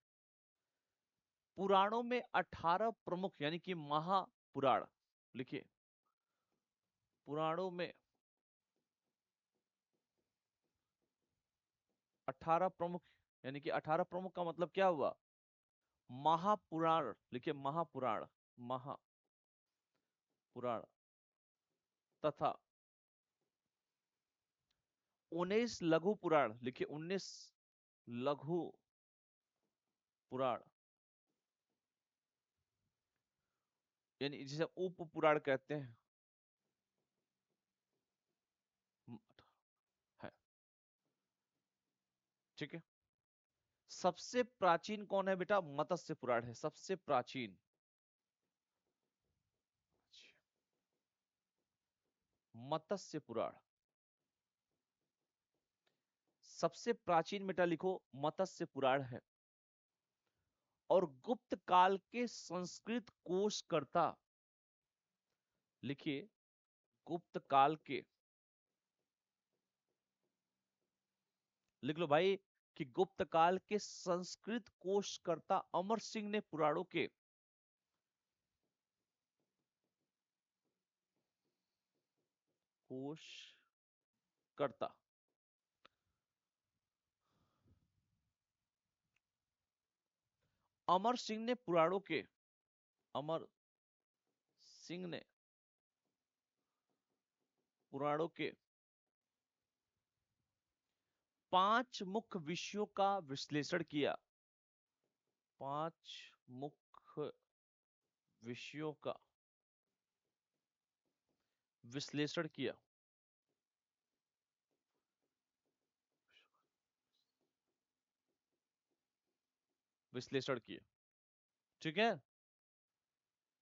पुराणों में 18 प्रमुख यानी कि महापुराण, लिखिए पुराणों में 18 प्रमुख, यानी कि 18 प्रमुख का मतलब क्या हुआ? महापुराण, लिखिए महापुराण, महापुराण तथा 19 लघु पुराण, लिखिए 19 लघु पुराण, यानी जिसे उप पुराण कहते हैं है। ठीक है। सबसे प्राचीन कौन है बेटा? मत्स्य पुराण है सबसे प्राचीन। मत्स्य पुराण सबसे प्राचीन, बेटा लिखो मत्स्य पुराण है। और गुप्त काल के संस्कृत कोशकर्ता, लिखिए गुप्त काल के, लिख लो भाई, कि गुप्त काल के संस्कृत कोशकर्ता अमर सिंह ने पुराणों के कोशकर्ता अमर सिंह ने पुराणों के, अमर सिंह ने पुराणों के 5 मुख्य विषयों का विश्लेषण किया। 5 मुख्य विषयों का विश्लेषण किया। विश्लेषण किया। ठीक है।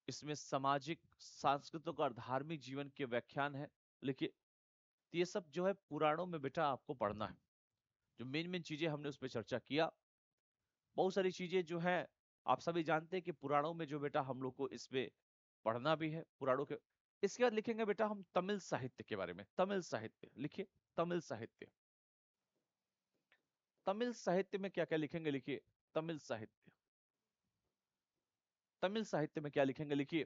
इसमें सामाजिक, सांस्कृतिक और धार्मिक जीवन के व्याख्यान है। लिखिए ये सब जो है पुराणों में बेटा आपको पढ़ना है। जो मेन मेन चीजें हमने उस पर चर्चा किया। बहुत सारी चीजें जो है आप सभी जानते हैं कि पुराणों में जो बेटा हम लोग को इसमें पढ़ना भी है पुराणों के। इसके बाद लिखेंगे बेटा हम तमिल साहित्य के बारे में। तमिल साहित्य, लिखिए तमिल साहित्य। तमिल साहित्य में क्या क्या लिखेंगे? लिखिए तमिल साहित्य। तमिल साहित्य में क्या लिखेंगे? लिखिए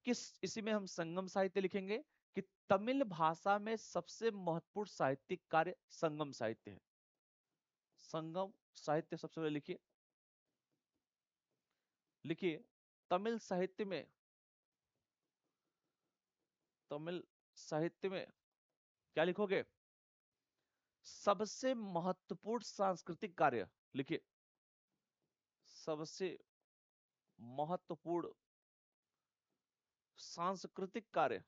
किस, इसी में हम संगम साहित्य लिखेंगे कि तमिल भाषा में सबसे महत्वपूर्ण साहित्यिक कार्य संगम साहित्य है। संगम साहित्य सबसे पहले लिखिए। लिखिए तमिल साहित्य में, तमिल साहित्य में क्या लिखोगे? सबसे महत्वपूर्ण सांस्कृतिक कार्य, लिखिए सबसे महत्वपूर्ण सांस्कृतिक कार्य,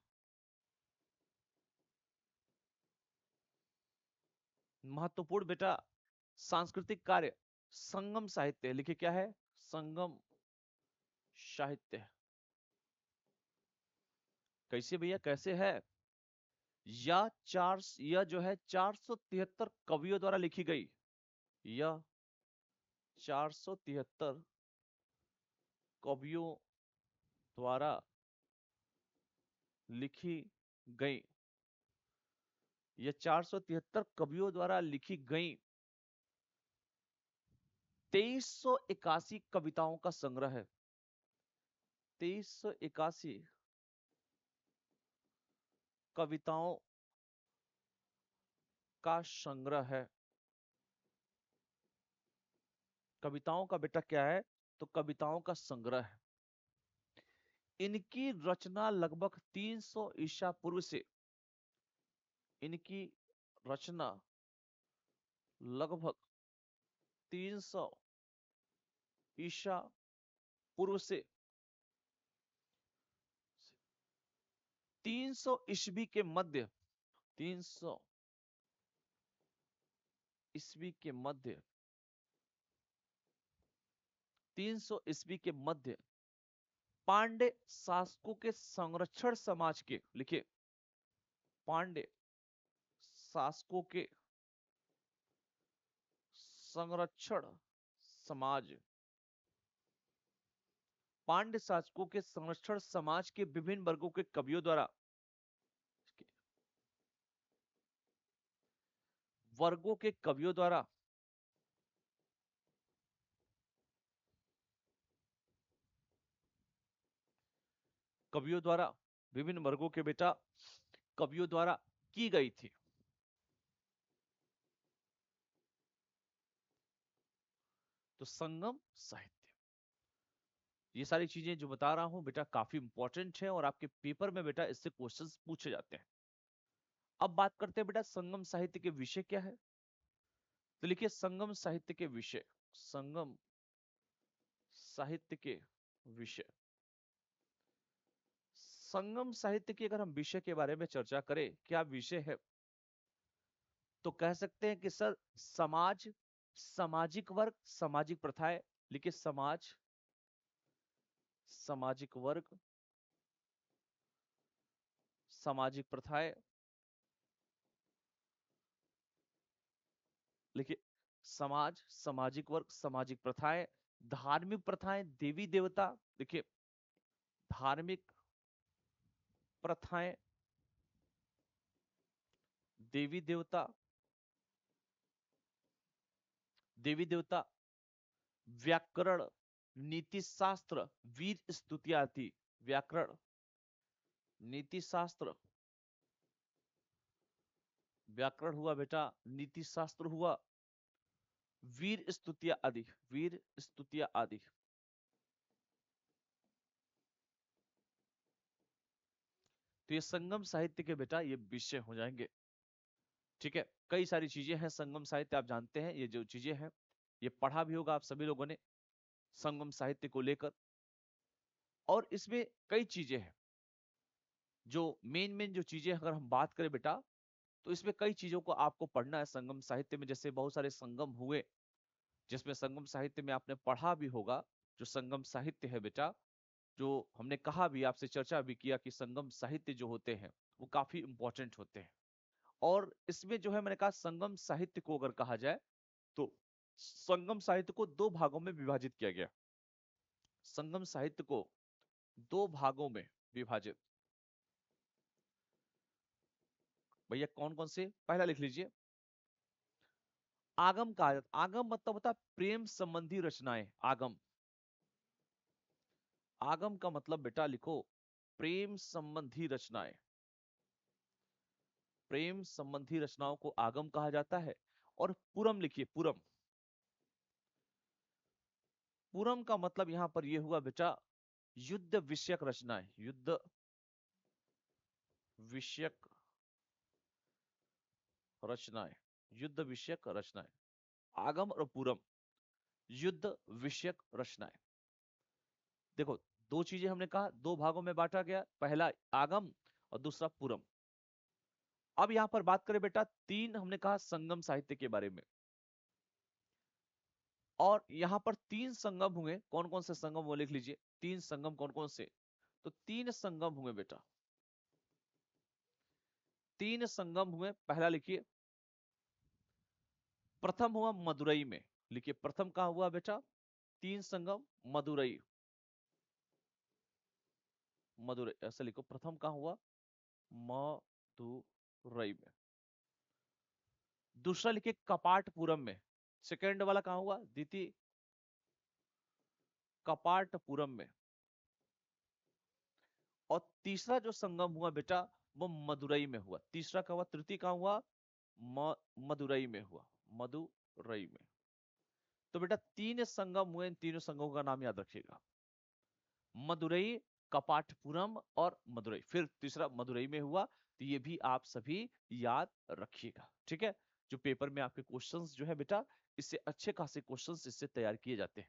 महत्वपूर्ण बेटा सांस्कृतिक कार्य संगम साहित्य। लिखिए क्या है? संगम साहित्य। कैसे भैया, कैसे है? यह जो है 473 कवियों द्वारा लिखी गई। यह 473 कवियों द्वारा लिखी गई। यह 473 कवियों द्वारा लिखी गई 2381 कविताओं का संग्रह है। 2381 कविताओं का संग्रह है। कविताओं का बेटा क्या है? तो कविताओं का संग्रह है। इनकी रचना लगभग 300 ईसा पूर्व से, इनकी रचना लगभग 300 ईसा पूर्व से 300 ईस्वी के मध्य, 300 ईस्वी के मध्य, 300 ईस्वी के मध्य पांड्य शासकों के संरक्षण समाज के, लिखिए पांड्य शासकों के संरक्षण समाज, पांड्य शासकों के संरक्षण समाज के विभिन्न वर्गों के कवियों द्वारा, वर्गों के कवियों द्वारा कवियों द्वारा विभिन्न वर्गों के बेटा कवियों द्वारा की गई थी। तो संगम साहित्य, ये सारी चीजें जो बता रहा हूं बेटा काफी इंपॉर्टेंट है और आपके पेपर में बेटा इससे क्वेश्चंस पूछे जाते हैं। अब बात करते हैं बेटा संगम साहित्य के विषय क्या है। तो लिखिए संगम साहित्य के विषय, संगम साहित्य के विषय, संगम साहित्य की अगर हम विषय के बारे में चर्चा करें, क्या विषय है, तो कह सकते हैं कि सर समाज, सामाजिक वर्ग, सामाजिक प्रथाएं। लिखिए समाज, सामाजिक वर्ग, सामाजिक प्रथाएं। लिखिए समाज, सामाजिक वर्ग, सामाजिक प्रथाएं, धार्मिक प्रथाएं, देवी देवता। देखिए धार्मिक प्रथाएं, देवी देवता, देवी देवता, व्याकरण, नीति शास्त्र, वीर स्तुतियां थी। व्याकरण, नीति शास्त्र, व्याकरण हुआ बेटा, नीति शास्त्र हुआ, वीर स्तुतियां आदि, वीर स्तुतियां आदि। तो ये संगम साहित्य के बेटा ये विषय हो जाएंगे। ठीक है, कई सारी चीजें हैं संगम साहित्य, आप जानते हैं ये जो चीजें हैं ये पढ़ा भी होगा आप सभी लोगों ने संगम साहित्य को लेकर। और इसमें कई चीजें हैं जो मेन मेन जो चीजें अगर हम बात करें बेटा, तो इसमें कई चीजों को आपको पढ़ना है संगम साहित्य में। जैसे बहुत सारे संगम हुए जिसमें संगम साहित्य में आपने पढ़ा भी होगा। जो संगम साहित्य है बेटा, जो हमने कहा भी, आपसे चर्चा भी किया कि संगम साहित्य जो होते हैं वो काफी इंपॉर्टेंट होते हैं। और इसमें जो है मैंने कहा संगम साहित्य को अगर कहा जाए तो संगम साहित्य को दो भागों में विभाजित किया गया। संगम साहित्य को दो भागों में विभाजित, भैया कौन कौन से, पहला लिख लीजिए आगम का। आगम मतलब होता है प्रेम संबंधी रचनाएं। आगम, आगम का मतलब बेटा लिखो प्रेम संबंधी रचनाएं। प्रेम संबंधी रचनाओं को आगम कहा जाता है। और पुरम लिखिए, पुरम, पुरम का मतलब यहां पर यह हुआ बेटा युद्ध विषयक रचनाएं, युद्ध विषयक रचनाएं, युद्ध विषयक रचनाएं। आगम और पुरम, युद्ध विषयक रचनाएं। देखो दो चीजें हमने कहा, दो भागों में बांटा गया, पहला आगम और दूसरा पुरम। अब यहां पर बात करें बेटा, तीन हमने कहा संगम साहित्य के बारे में, और यहां पर तीन संगम हुए। कौन कौन से संगम वो लिख लीजिए, तीन संगम कौन कौन से, तो तीन संगम हुए बेटा, तीन संगम हुए। पहला लिखिए, प्रथम हुआ मदुरई में। लिखिए प्रथम कहां हुआ बेटा, तीन संगम मदुरई, मदुरई ऐसे लिखो, प्रथम कहां हुआ मदुरई में। दूसरा लिखिए कपाटपुरम में। सेकेंड वाला कहां हुआ, द्वितीय कपाटपुरम में। और तीसरा जो संगम हुआ बेटा वो मदुरई में हुआ। तीसरा का हुआ, तृतीय कहां हुआ मदुरई में हुआ, मदुरई में। तो बेटा तीन संगम हुए, इन तीनों संगमों का नाम याद रखिएगा, मदुरई, कपाटपुरम और मदुरई। फिर तीसरा मदुरई में हुआ, तो ये भी आप सभी याद रखिएगा। ठीक है, जो पेपर में आपके क्वेश्चंस जो है बेटा, इससे अच्छे खासे क्वेश्चंस इससे तैयार किए जाते हैं।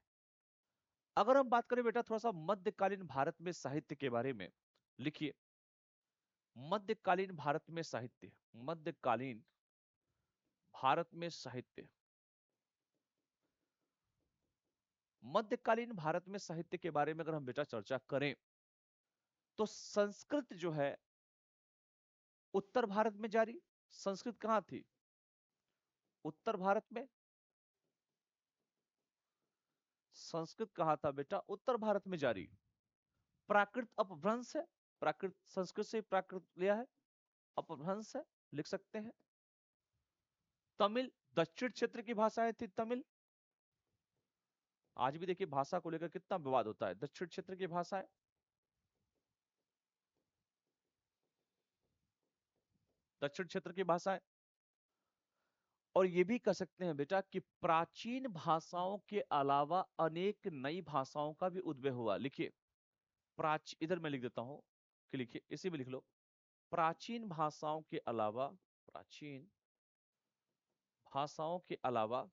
अगर हम बात करें बेटा थोड़ा सा मध्यकालीन भारत में साहित्य के बारे में, लिखिए मध्यकालीन भारत में साहित्य, मध्यकालीन भारत में साहित्य, मध्यकालीन भारत में साहित्य के बारे में अगर हम बेटा चर्चा करें, तो संस्कृत जो है उत्तर भारत में जारी, संस्कृत कहाँ थी? उत्तर भारत में। संस्कृत कहाँ था बेटा? उत्तर भारत में जारी। प्राकृत अपभ्रंश है, प्राकृत संस्कृत से प्राकृत लिया है, अपभ्रंश है, लिख सकते हैं। तमिल दक्षिण क्षेत्र की भाषाएं थी तमिल। आज भी देखिए भाषा को लेकर कितना विवाद होता है, दक्षिण क्षेत्र की भाषाएं, दक्षिण क्षेत्र की भाषाएं। और ये भी कह सकते हैं बेटा कि प्राचीन भाषाओं के अलावा अनेक नई भाषाओं का भी उद्भव हुआ। लिखिए इधर मैं लिख देता हूं कि लिखिए, इसी में लिख लो, प्राचीन भाषाओं के अलावा, प्राचीन भाषाओं के अलावा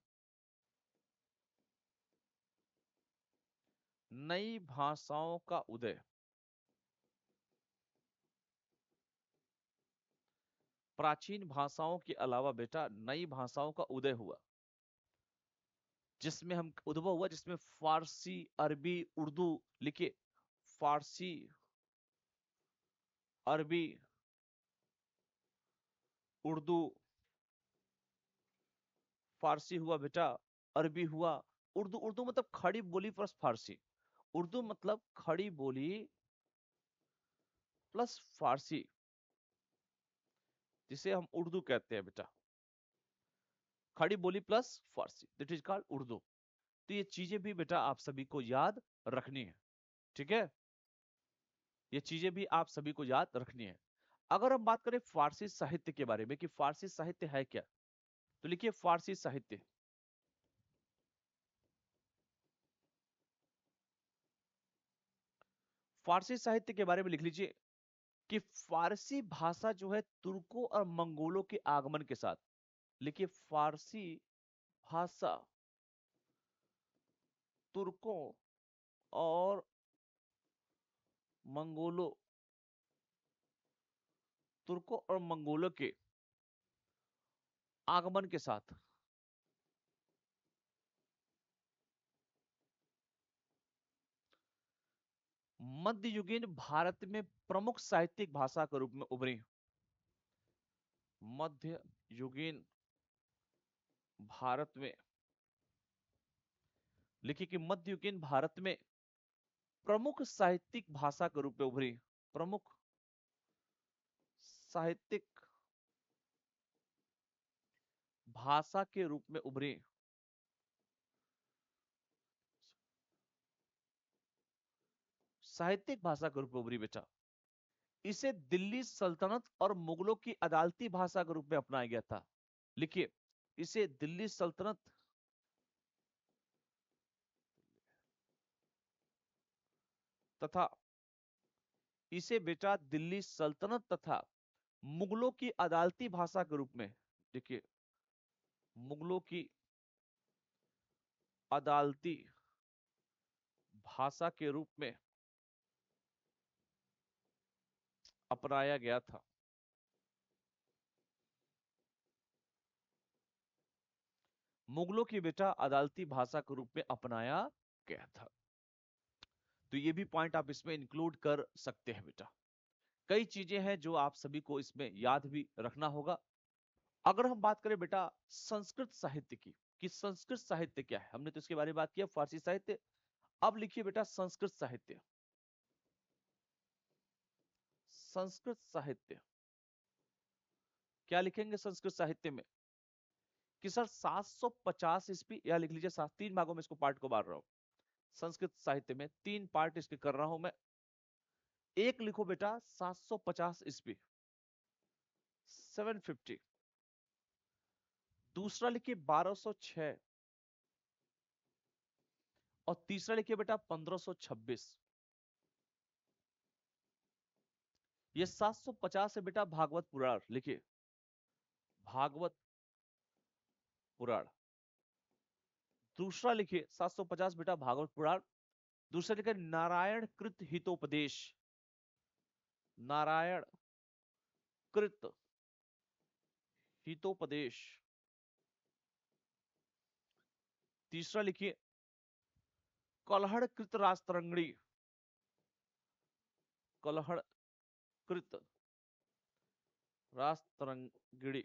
नई भाषाओं का उदय। प्राचीन भाषाओं के अलावा बेटा नई भाषाओं का उदय हुआ, जिसमें हम उद्भव हुआ, जिसमें फारसी, अरबी, उर्दू, लिखिए फारसी, अरबी, उर्दू, फारसी हुआ बेटा, अरबी हुआ, उर्दू, उर्दू मतलब खड़ी बोली प्लस फारसी, उर्दू मतलब खड़ी बोली प्लस फारसी, जिसे हम उर्दू कहते हैं बेटा, खड़ी बोली plus Farsi, that is called Urdu. तो ये चीजें भी बेटा आप सभी को याद रखनी है, ठीक है? ये चीजें भी आप सभी को याद रखनी है। अगर हम बात करें फारसी साहित्य के बारे में कि फारसी साहित्य है क्या, तो लिखिए फारसी साहित्य। फारसी साहित्य के बारे में लिख लीजिए कि फारसी भाषा जो है तुर्कों और मंगोलों के आगमन के साथ, लिखिए फारसी भाषा तुर्कों और मंगोलों, तुर्कों और मंगोलों के आगमन के साथ मध्ययुगीन भारत में प्रमुख साहित्यिक भाषा के रूप में उभरी। मध्ययुगीन भारत में, लिखिए कि मध्ययुगीन भारत में प्रमुख साहित्यिक भाषा के रूप में उभरी, प्रमुख साहित्यिक भाषा के रूप में उभरी। साहित्यिक भाषा के रूप में उभरी बेटा। इसे दिल्ली सल्तनत और मुगलों की अदालती भाषा के रूप में अपनाया गया था। लिखिए इसे दिल्ली सल्तनत तथा, इसे बेटा दिल्ली सल्तनत तथा मुगलों की अदालती भाषा के रूप में, देखिए मुगलों की अदालती भाषा के रूप में अपनाया गया था। मुगलों की बेटा अदालती भाषा के रूप में अपनाया गया था। तो ये भी पॉइंट आप इसमें इंक्लूड कर सकते हैं बेटा। कई चीजें हैं जो आप सभी को इसमें याद भी रखना होगा। अगर हम बात करें बेटा संस्कृत साहित्य की कि संस्कृत साहित्य क्या है, हमने तो इसके बारे में बात किया, फारसी साहित्य। अब लिखिए बेटा संस्कृत साहित्य। संस्कृत साहित्य क्या लिखेंगे संस्कृत साहित्य में कि सर 750 ईस्वी, या लिख लीजिए 3 भागों में इसको पार्ट को बांट रहा हूं। संस्कृत साहित्य में 3 पार्ट इसके कर रहा हूं मैं। एक लिखो बेटा 750 ईस्वी, 750। दूसरा लिखिए 1206, और तीसरा लिखिए बेटा 1526। ये 750 है बेटा भागवत पुराण, लिखिए भागवत पुराण। दूसरा लिखिए 750 बेटा भागवत पुराण। दूसरा लिखिए नारायण कृत हितोपदेश, नारायण कृत हितोपदेश। तीसरा लिखिए कलहड़ कृत राजतरंगिणी, कलहड़ कृत रास्तरंगिणी,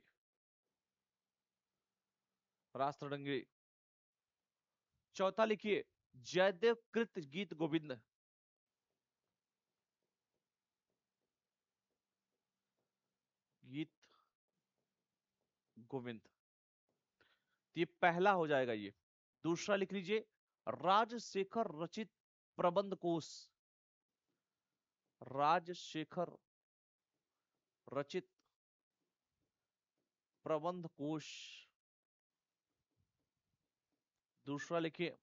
रास्तरंगिणी। चौथा लिखिए जयदेव कृत गीत गोविंद। गीत गोविंद, ये पहला हो जाएगा ये। दूसरा लिख लीजिए राजशेखर रचित प्रबंध कोश। राजशेखर रचित प्रबंध कोश। दूसरा लिखिए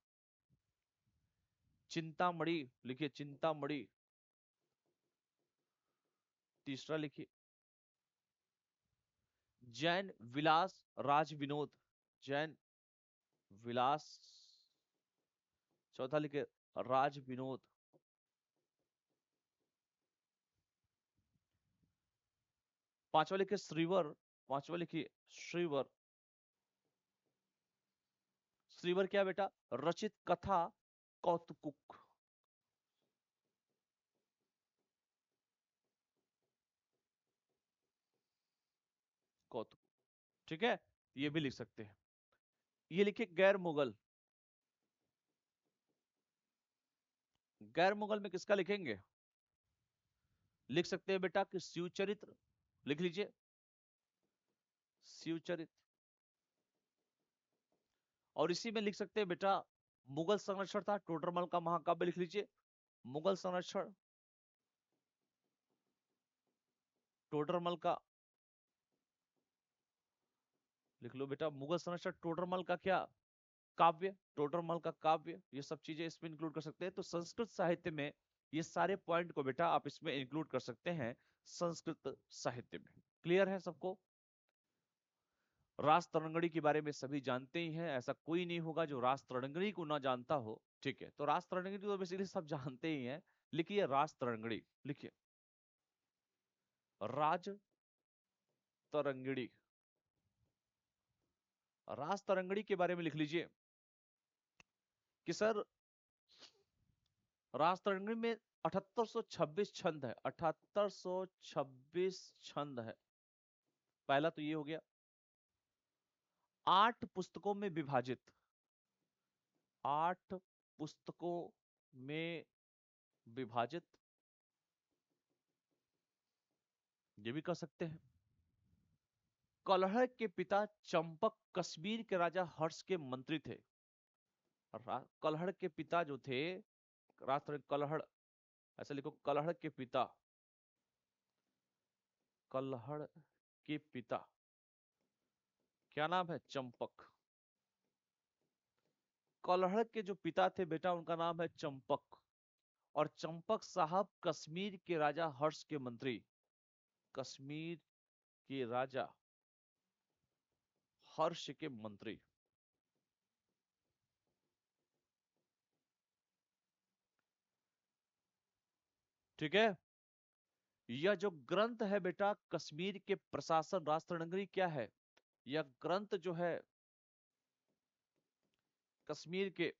चिंतामणि, लिखिए चिंतामणि। तीसरा लिखिए जैन विलास राज विनोद, जैन विलास। चौथा लिखिए राज विनोद। पांचवा लिखिए श्रीवर, पांचवा लिखिए श्रीवर। श्रीवर क्या बेटा? रचित कथा कौतुक। कौतुक, ठीक है, ये भी लिख सकते हैं। ये लिखिए गैर मुगल। गैर मुगल में किसका लिखेंगे? लिख सकते हैं बेटा कि शिव चरित्र, लिख लीजिए शिव चरित्र। और इसी में लिख सकते हैं बेटा मुगल संरक्षण था टोडरमल का महाकाव्य, लिख लीजिए मुगल संरक्षण टोडरमल का। लिख लो बेटा मुगल संरक्षण टोडरमल का क्या काव्य, टोडरमल का काव्य। ये सब चीजें इसमें इंक्लूड कर सकते हैं। तो संस्कृत साहित्य में ये सारे पॉइंट को बेटा आप इसमें इंक्लूड कर सकते हैं संस्कृत साहित्य में। क्लियर है सबको? रास तरंगड़ी के बारे में सभी जानते ही हैं, ऐसा कोई नहीं होगा जो रास तरंगड़ी को ना जानता हो। ठीक है, तो रास तरंगड़ी तो बेसिकली सब जानते ही हैं। लिखिए रास तरंगड़ी, लिखिए राज तरंगड़ी। रास तरंगड़ी के बारे में लिख लीजिए कि सर रास तरंगड़ी में 7826 छंद है, 7826 छंद है। पहला तो ये हो गया। 8 पुस्तकों में विभाजित, 8 पुस्तकों में विभाजित, ये भी कर सकते हैं। कलहड़ के पिता चंपक कश्मीर के राजा हर्ष के मंत्री थे। कलहड़ के पिता जो थे राष्ट्र कलहड़, ऐसा लिखो कलहड़ के पिता, कलहड़ के पिता क्या नाम है? चंपक। कलहड़ के जो पिता थे बेटा उनका नाम है चंपक। और चंपक साहब कश्मीर के राजा हर्ष के मंत्री, कश्मीर के राजा हर्ष के मंत्री। ठीक है, यह जो ग्रंथ है बेटा कश्मीर के प्रशासन राष्ट्रनगरी क्या है, यह ग्रंथ जो है कश्मीर के,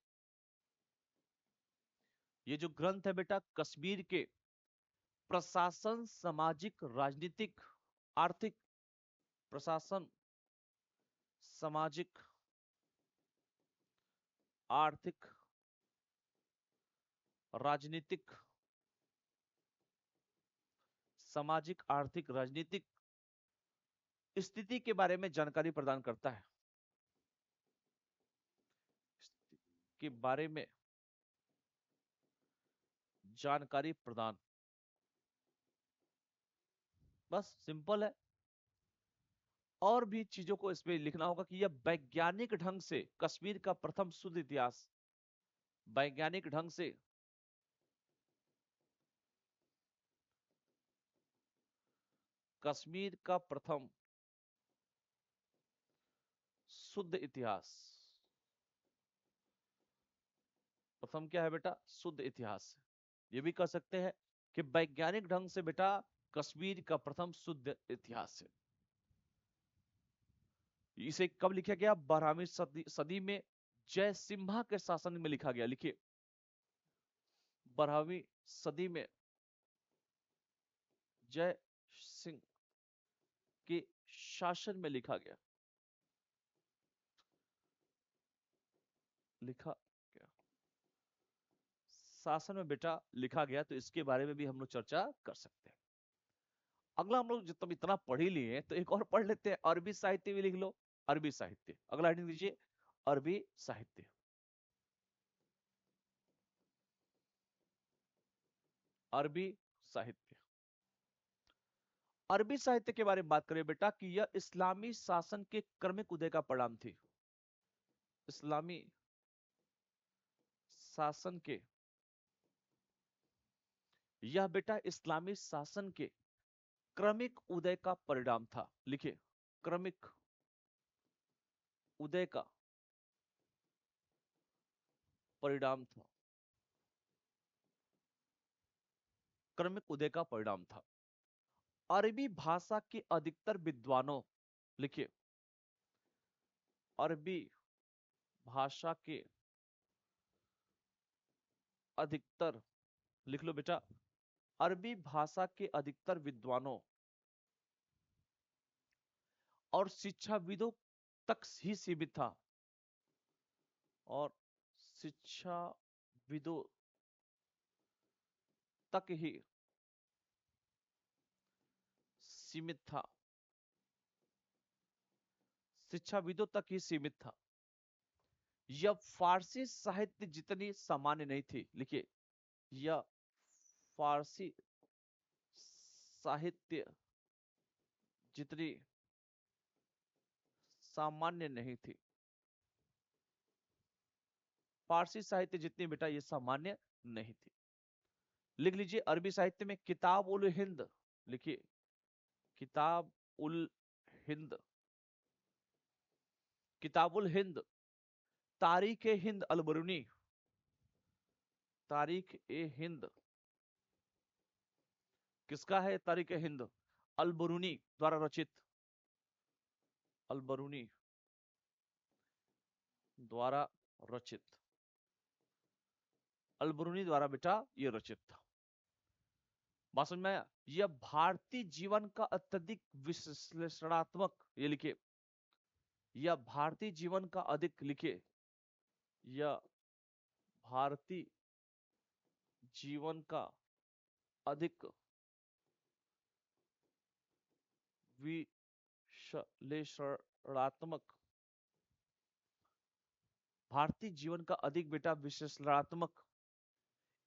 ये जो ग्रंथ है बेटा कश्मीर के प्रशासन सामाजिक राजनीतिक आर्थिक, प्रशासन सामाजिक आर्थिक राजनीतिक, सामाजिक आर्थिक राजनीतिक स्थिति के बारे में जानकारी प्रदान करता है, के बारे में जानकारी प्रदान। बस सिंपल है। और भी चीजों को इसमें लिखना होगा कि यह वैज्ञानिक ढंग से कश्मीर का प्रथम शुद्ध इतिहास, वैज्ञानिक ढंग से कश्मीर का प्रथम शुद्ध इतिहास। प्रथम क्या है बेटा? शुद्ध इतिहास। ये भी कह सकते हैं कि वैज्ञानिक ढंग से बेटा कश्मीर का प्रथम शुद्ध इतिहास है। इसे कब लिखा गया? 12वीं सदी में जय सिम्हा के शासन में लिखा गया। लिखिए 12वीं सदी में जय सिंह के शासन में लिखा गया, लिखा गया, शासन में बेटा लिखा गया, तो इसके बारे में भी हम लोग चर्चा कर सकते हैं। अगला हम लोग जब इतना पढ़ ही लिए तो एक और पढ़ लेते हैं, अरबी साहित्य भी लिख लो। अरबी साहित्य, अगला हेडिंग दीजिए, अरबी साहित्य। अरबी साहित्य, अरबी साहित्य के बारे में बात करें बेटा कि यह इस्लामी शासन के क्रमिक उदय का परिणाम थी। इस्लामी शासन के, यह बेटा इस्लामी शासन के क्रमिक उदय का परिणाम था। लिखिए, क्रमिक उदय का परिणाम था, क्रमिक उदय का परिणाम था। अरबी भाषा के अधिकतर विद्वानों, लिखिए, अरबी भाषा के अधिकतर, लिख लो बेटा, अरबी भाषा के अधिकतर विद्वानों और शिक्षाविदों तक ही सीमित था, और शिक्षाविदों तक ही सीमित था, शिक्षाविदों तक ही सीमित था। यह फारसी साहित्य जितनी सामान्य नहीं थी। लिखिए, यह फारसी साहित्य जितनी सामान्य नहीं थी, फारसी साहित्य जितनी बेटा ये सामान्य नहीं थी। लिख लीजिए, अरबी साहित्य में किताब उल हिंद, लिखिए, किताब उल हिंद, किताबुल हिंद, तारीख ए हिंद अल बरूनी, तारीख ए हिंद किसका है? तारीख ए हिंद अल बरूनी द्वारा रचित, अल बरूनी द्वारा रचित, अल बरूनी द्वारा बेटा ये रचित था। बात समझ में आया? यह भारतीय जीवन का अत्यधिक विश्लेषणात्मक, ये लिखिए, यह भारतीय जीवन का अधिक, लिखिए, यह भारतीय जीवन का अधिक विश्लेषणात्मक, भारतीय जीवन का अधिक बेटा विश्लेषणात्मक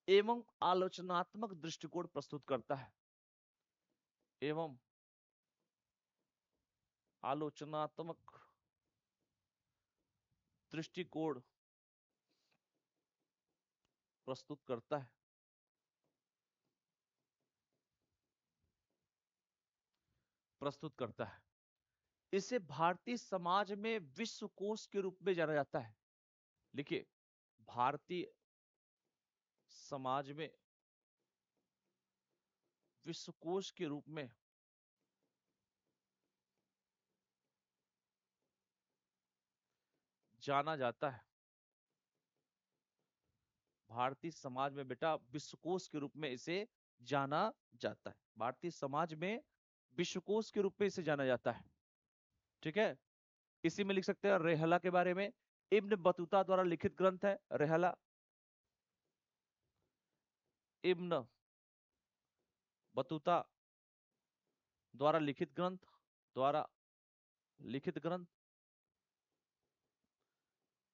एवं आलोचनात्मक दृष्टिकोण प्रस्तुत करता है, एवं आलोचनात्मक दृष्टिकोण प्रस्तुत करता है, प्रस्तुत करता है। इसे भारतीय समाज में विश्वकोश के रूप में जाना जाता है। लिखिए, भारतीय समाज में विश्वकोश के रूप में जाना जाता है। भारतीय समाज में बेटा विश्वकोश के रूप में इसे जाना जाता है। भारतीय समाज में विश्वकोश के रूप में इसे जाना जाता है। ठीक है, इसी में लिख सकते हैं रेहला के बारे में, इब्न बतूता द्वारा लिखित ग्रंथ है रेहला, इब्न बतूता द्वारा लिखित ग्रंथ, द्वारा लिखित ग्रंथ,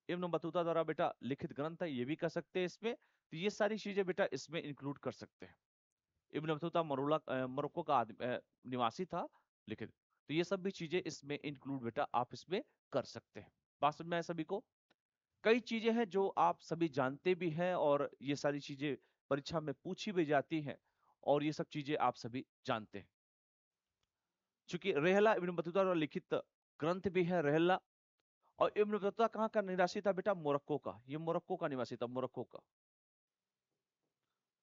इब्न बतूता द्वारा बेटा लिखित ग्रंथ है, ये भी कर सकते हैं इसमें। तो ये सारी चीजें बेटा इसमें इंक्लूड कर सकते हैं। इब्न बतूता मोरक्को का निवासी था, लिखित, तो ये सब भी चीजें इसमें इंक्लूड बेटा आप इसमें कर सकते हैं। बात समझ में आया सभी को? कई चीजें हैं जो आप सभी जानते भी हैं, और ये सारी चीजें परीक्षा में पूछी भी जाती हैं, और ये सब चीजें आप सभी जानते हैं। चूंकि रेहला इब्न बतूता द्वारा लिखित ग्रंथ भी है रेहला, और इब्न बतूता कहाँ का निवासी था बेटा? मोरक्को का, ये मोरक्को का निवासी था, मोरक्को का,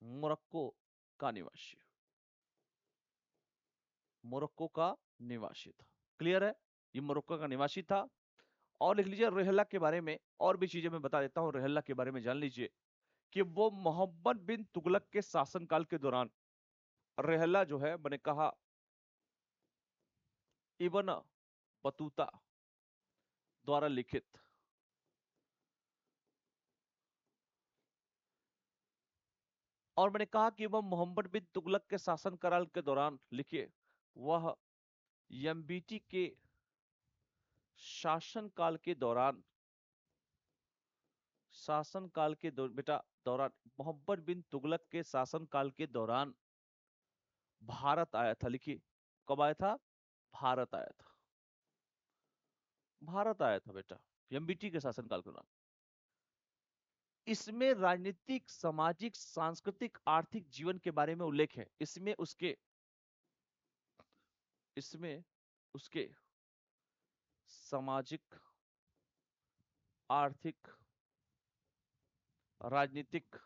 मोरक्को का निवासी, मोरक्को का निवासी था। क्लियर है? ये मोरक्को का निवासी था। और लिख लीजिए रेहला के बारे में और भी चीजें मैं बता देता हूँ, रेहला के बारे में जान लीजिए कि वो मोहम्मद बिन तुगलक के शासनकाल के दौरान, रेहला जो है मैंने कहा इब्न बतूता द्वारा लिखित और मैंने कहा कि वह मोहम्मद बिन तुगलक के शासनकाल के दौरान लिखे। वह एमबीटी के शासनकाल के दौरान बेटा दौरान मोहम्मद बिन तुगलक के शासनकाल के दौरान भारत आया था। लिखिए कब आया था? भारत आया था। भारत आया था बेटा एमबीटी के शासनकाल के दौरान। इसमें राजनीतिक, सामाजिक, सांस्कृतिक, आर्थिक जीवन के बारे में उल्लेख है। इसमें उसके सामाजिक, आर्थिक, राजनीतिक,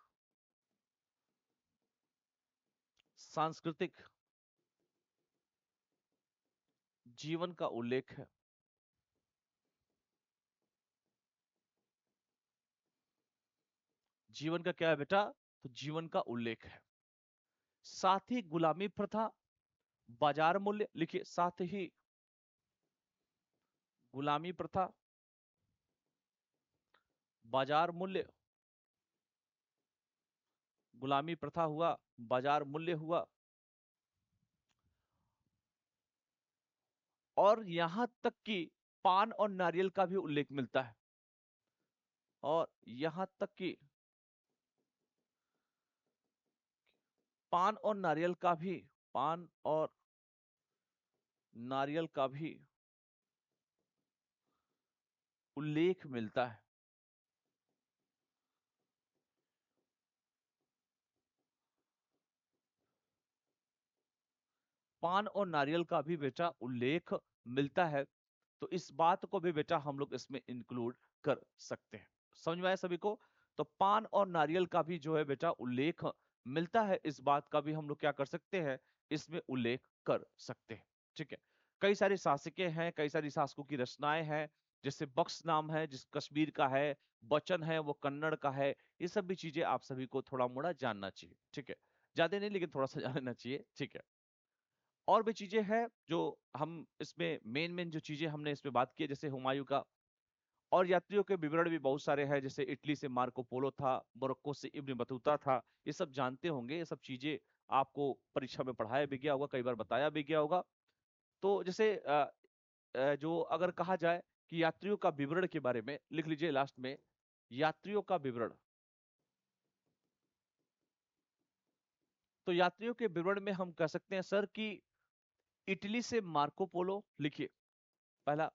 सांस्कृतिक जीवन का उल्लेख है। जीवन का क्या है बेटा? तो जीवन का उल्लेख है। साथ ही गुलामी प्रथा, बाजार मूल्य, लिखिए साथ ही गुलामी प्रथा, बाजार मूल्य, गुलामी प्रथा हुआ, बाजार मूल्य हुआ, और यहां तक कि पान और नारियल का भी उल्लेख मिलता है। और यहां तक कि पान और नारियल का भी पान और नारियल का भी उल्लेख मिलता है। पान और नारियल का भी बेटा उल्लेख मिलता है। तो इस बात को भी बेटा हम लोग इसमें इंक्लूड कर सकते हैं। समझ में आया सभी को? तो पान और नारियल का भी जो है बेटा उल्लेख मिलता है। इस बात का भी हम लोग क्या कर सकते हैं? इसमें उल्लेख कर सकते हैं। ठीक है। कई सारी शासकें हैं, कई सारी शासकों की रचनाएं हैं। जैसे बख्श नाम है जिस कश्मीर का है, बचन है वो कन्नड़ का है। ये सब भी चीजें आप सभी को थोड़ा मोड़ा जानना चाहिए। ठीक है, ज्यादा नहीं लेकिन थोड़ा सा जानना चाहिए। ठीक है। और भी चीजें हैं जो हम इसमें मेन जो चीजें हमने इसमें बात की है, जैसे हुमायूं का। और यात्रियों के विवरण भी बहुत सारे हैं, जैसे इटली से मार्को पोलो था, मोरक्को से इब्न बतूता था। ये सब जानते होंगे, ये सब चीजें आपको परीक्षा में पढ़ाया भी गया होगा, कई बार बताया भी गया होगा। तो जैसे जो अगर कहा जाए कि यात्रियों का विवरण के बारे में लिख लीजिए लास्ट में, यात्रियों का विवरण। तो यात्रियों के विवरण में हम कह सकते हैं सर कि इटली से मार्को पोलो, लिखिए पहला,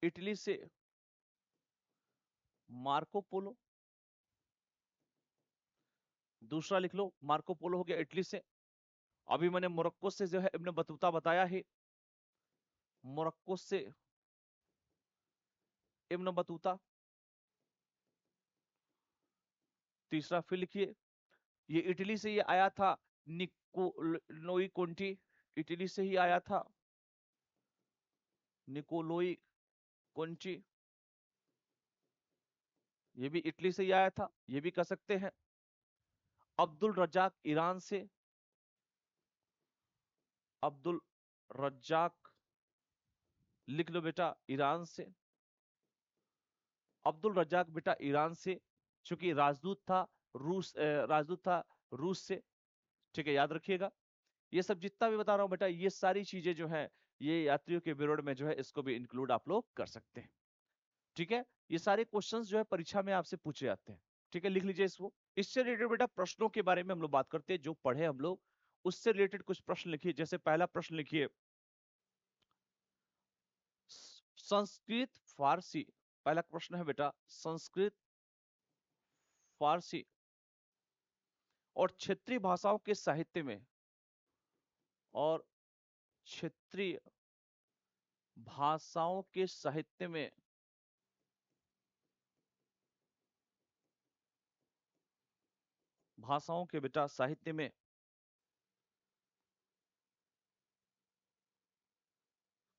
इटली से मार्को पोलो। दूसरा लिख लो, मार्को पोलो हो गया इटली से। अभी मैंने मोरक्को से जो है इब्न बतूता बताया है, मोरक्को से इब्न बतूता। तीसरा फिर लिखिए, ये इटली से ये आया था, निकोलोई कोंटी। इटली से ही आया था, निकोलोई कोंची। ये भी इटली से ही आया था, ये भी कह सकते हैं। अब्दुल रज्जाक ईरान से, अब्दुल रज्जाक लिख लो बेटा ईरान से। अब्दुल रज्जाक बेटा ईरान से, चूंकि राजदूत था राजदूत था रूस से। ठीक है, याद रखिएगा। ये सब जितना भी बता रहा हूं बेटा, ये सारी चीजें जो है ये यात्रियों के विवरण में जो है इसको भी इंक्लूड आप लोग कर सकते हैं। ठीक है, ये सारे क्वेश्चंस जो है परीक्षा में आपसे पूछे जाते हैं। ठीक है, लिख लीजिए इसको। इससे रिलेटेड बेटा प्रश्नों के बारे में हम लोग बात करते हैं, जो पढ़े हम लोग उससे रिलेटेड कुछ प्रश्न लिखिए। जैसे पहला प्रश्न लिखिए, संस्कृत फारसी। पहला प्रश्न है बेटा, संस्कृत, फारसी और क्षेत्रीय भाषाओं के साहित्य में, और क्षेत्रीय भाषाओं के साहित्य में भाषाओं के बेटा साहित्य में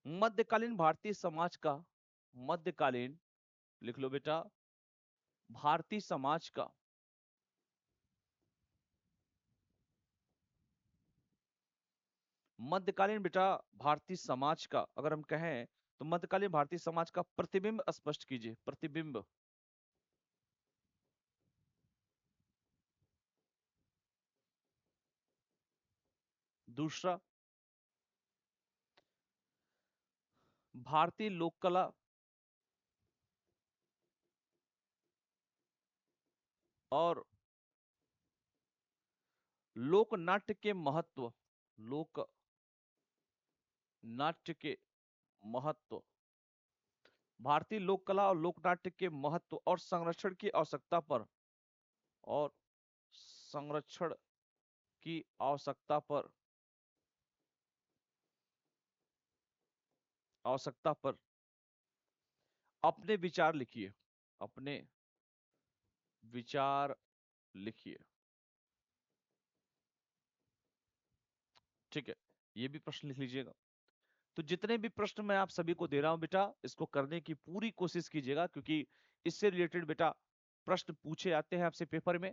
मध्यकालीन भारतीय समाज का, मध्यकालीन लिख लो बेटा, भारतीय समाज का मध्यकालीन बेटा भारतीय समाज का अगर हम कहें तो मध्यकालीन भारतीय समाज का प्रतिबिंब स्पष्ट कीजिए, प्रतिबिंब। दूसरा, भारतीय लोक कला और लोक नाट्य के महत्व, लोक नाट्य के महत्व, भारतीय लोक कला और लोक नाट्य के महत्व और संरक्षण की आवश्यकता पर, और संरक्षण की आवश्यकता पर, आवश्यकता पर अपने विचार लिखिए, अपने विचार लिखिए। ठीक है, ये भी प्रश्न लिख लीजिएगा। तो जितने भी प्रश्न मैं आप सभी को दे रहा हूं बेटा, इसको करने की पूरी कोशिश कीजिएगा, क्योंकि इससे रिलेटेड बेटा प्रश्न पूछे जाते हैं आपसे पेपर में।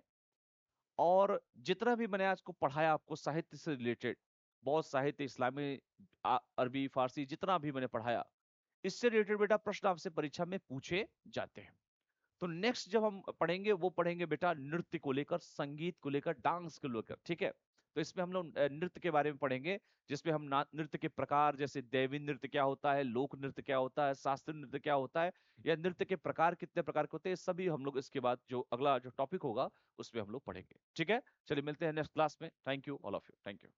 और जितना भी मैंने आज को पढ़ाया आपको साहित्य से रिलेटेड, बहुत साहित्य, इस्लामी, अरबी, फारसी, जितना भी मैंने पढ़ाया, इससे रिलेटेड बेटा प्रश्न आपसे परीक्षा में पूछे जाते हैं। तो नेक्स्ट जब हम पढ़ेंगे वो पढ़ेंगे बेटा नृत्य को लेकर, संगीत को लेकर, डांस को लेकर। ठीक है, तो इसमें हम लोग नृत्य के बारे में पढ़ेंगे, जिसमें हम नृत्य के प्रकार, जैसे दैवीय नृत्य क्या होता है, लोक नृत्य क्या होता है, शास्त्रीय नृत्य क्या होता है, या नृत्य के प्रकार कितने प्रकार के होते हैं, सभी हम लोग इसके बाद जो अगला जो टॉपिक होगा उसमें हम लोग पढ़ेंगे। ठीक है, चलिए मिलते हैं नेक्स्ट क्लास में। Thank you all of you, thank you.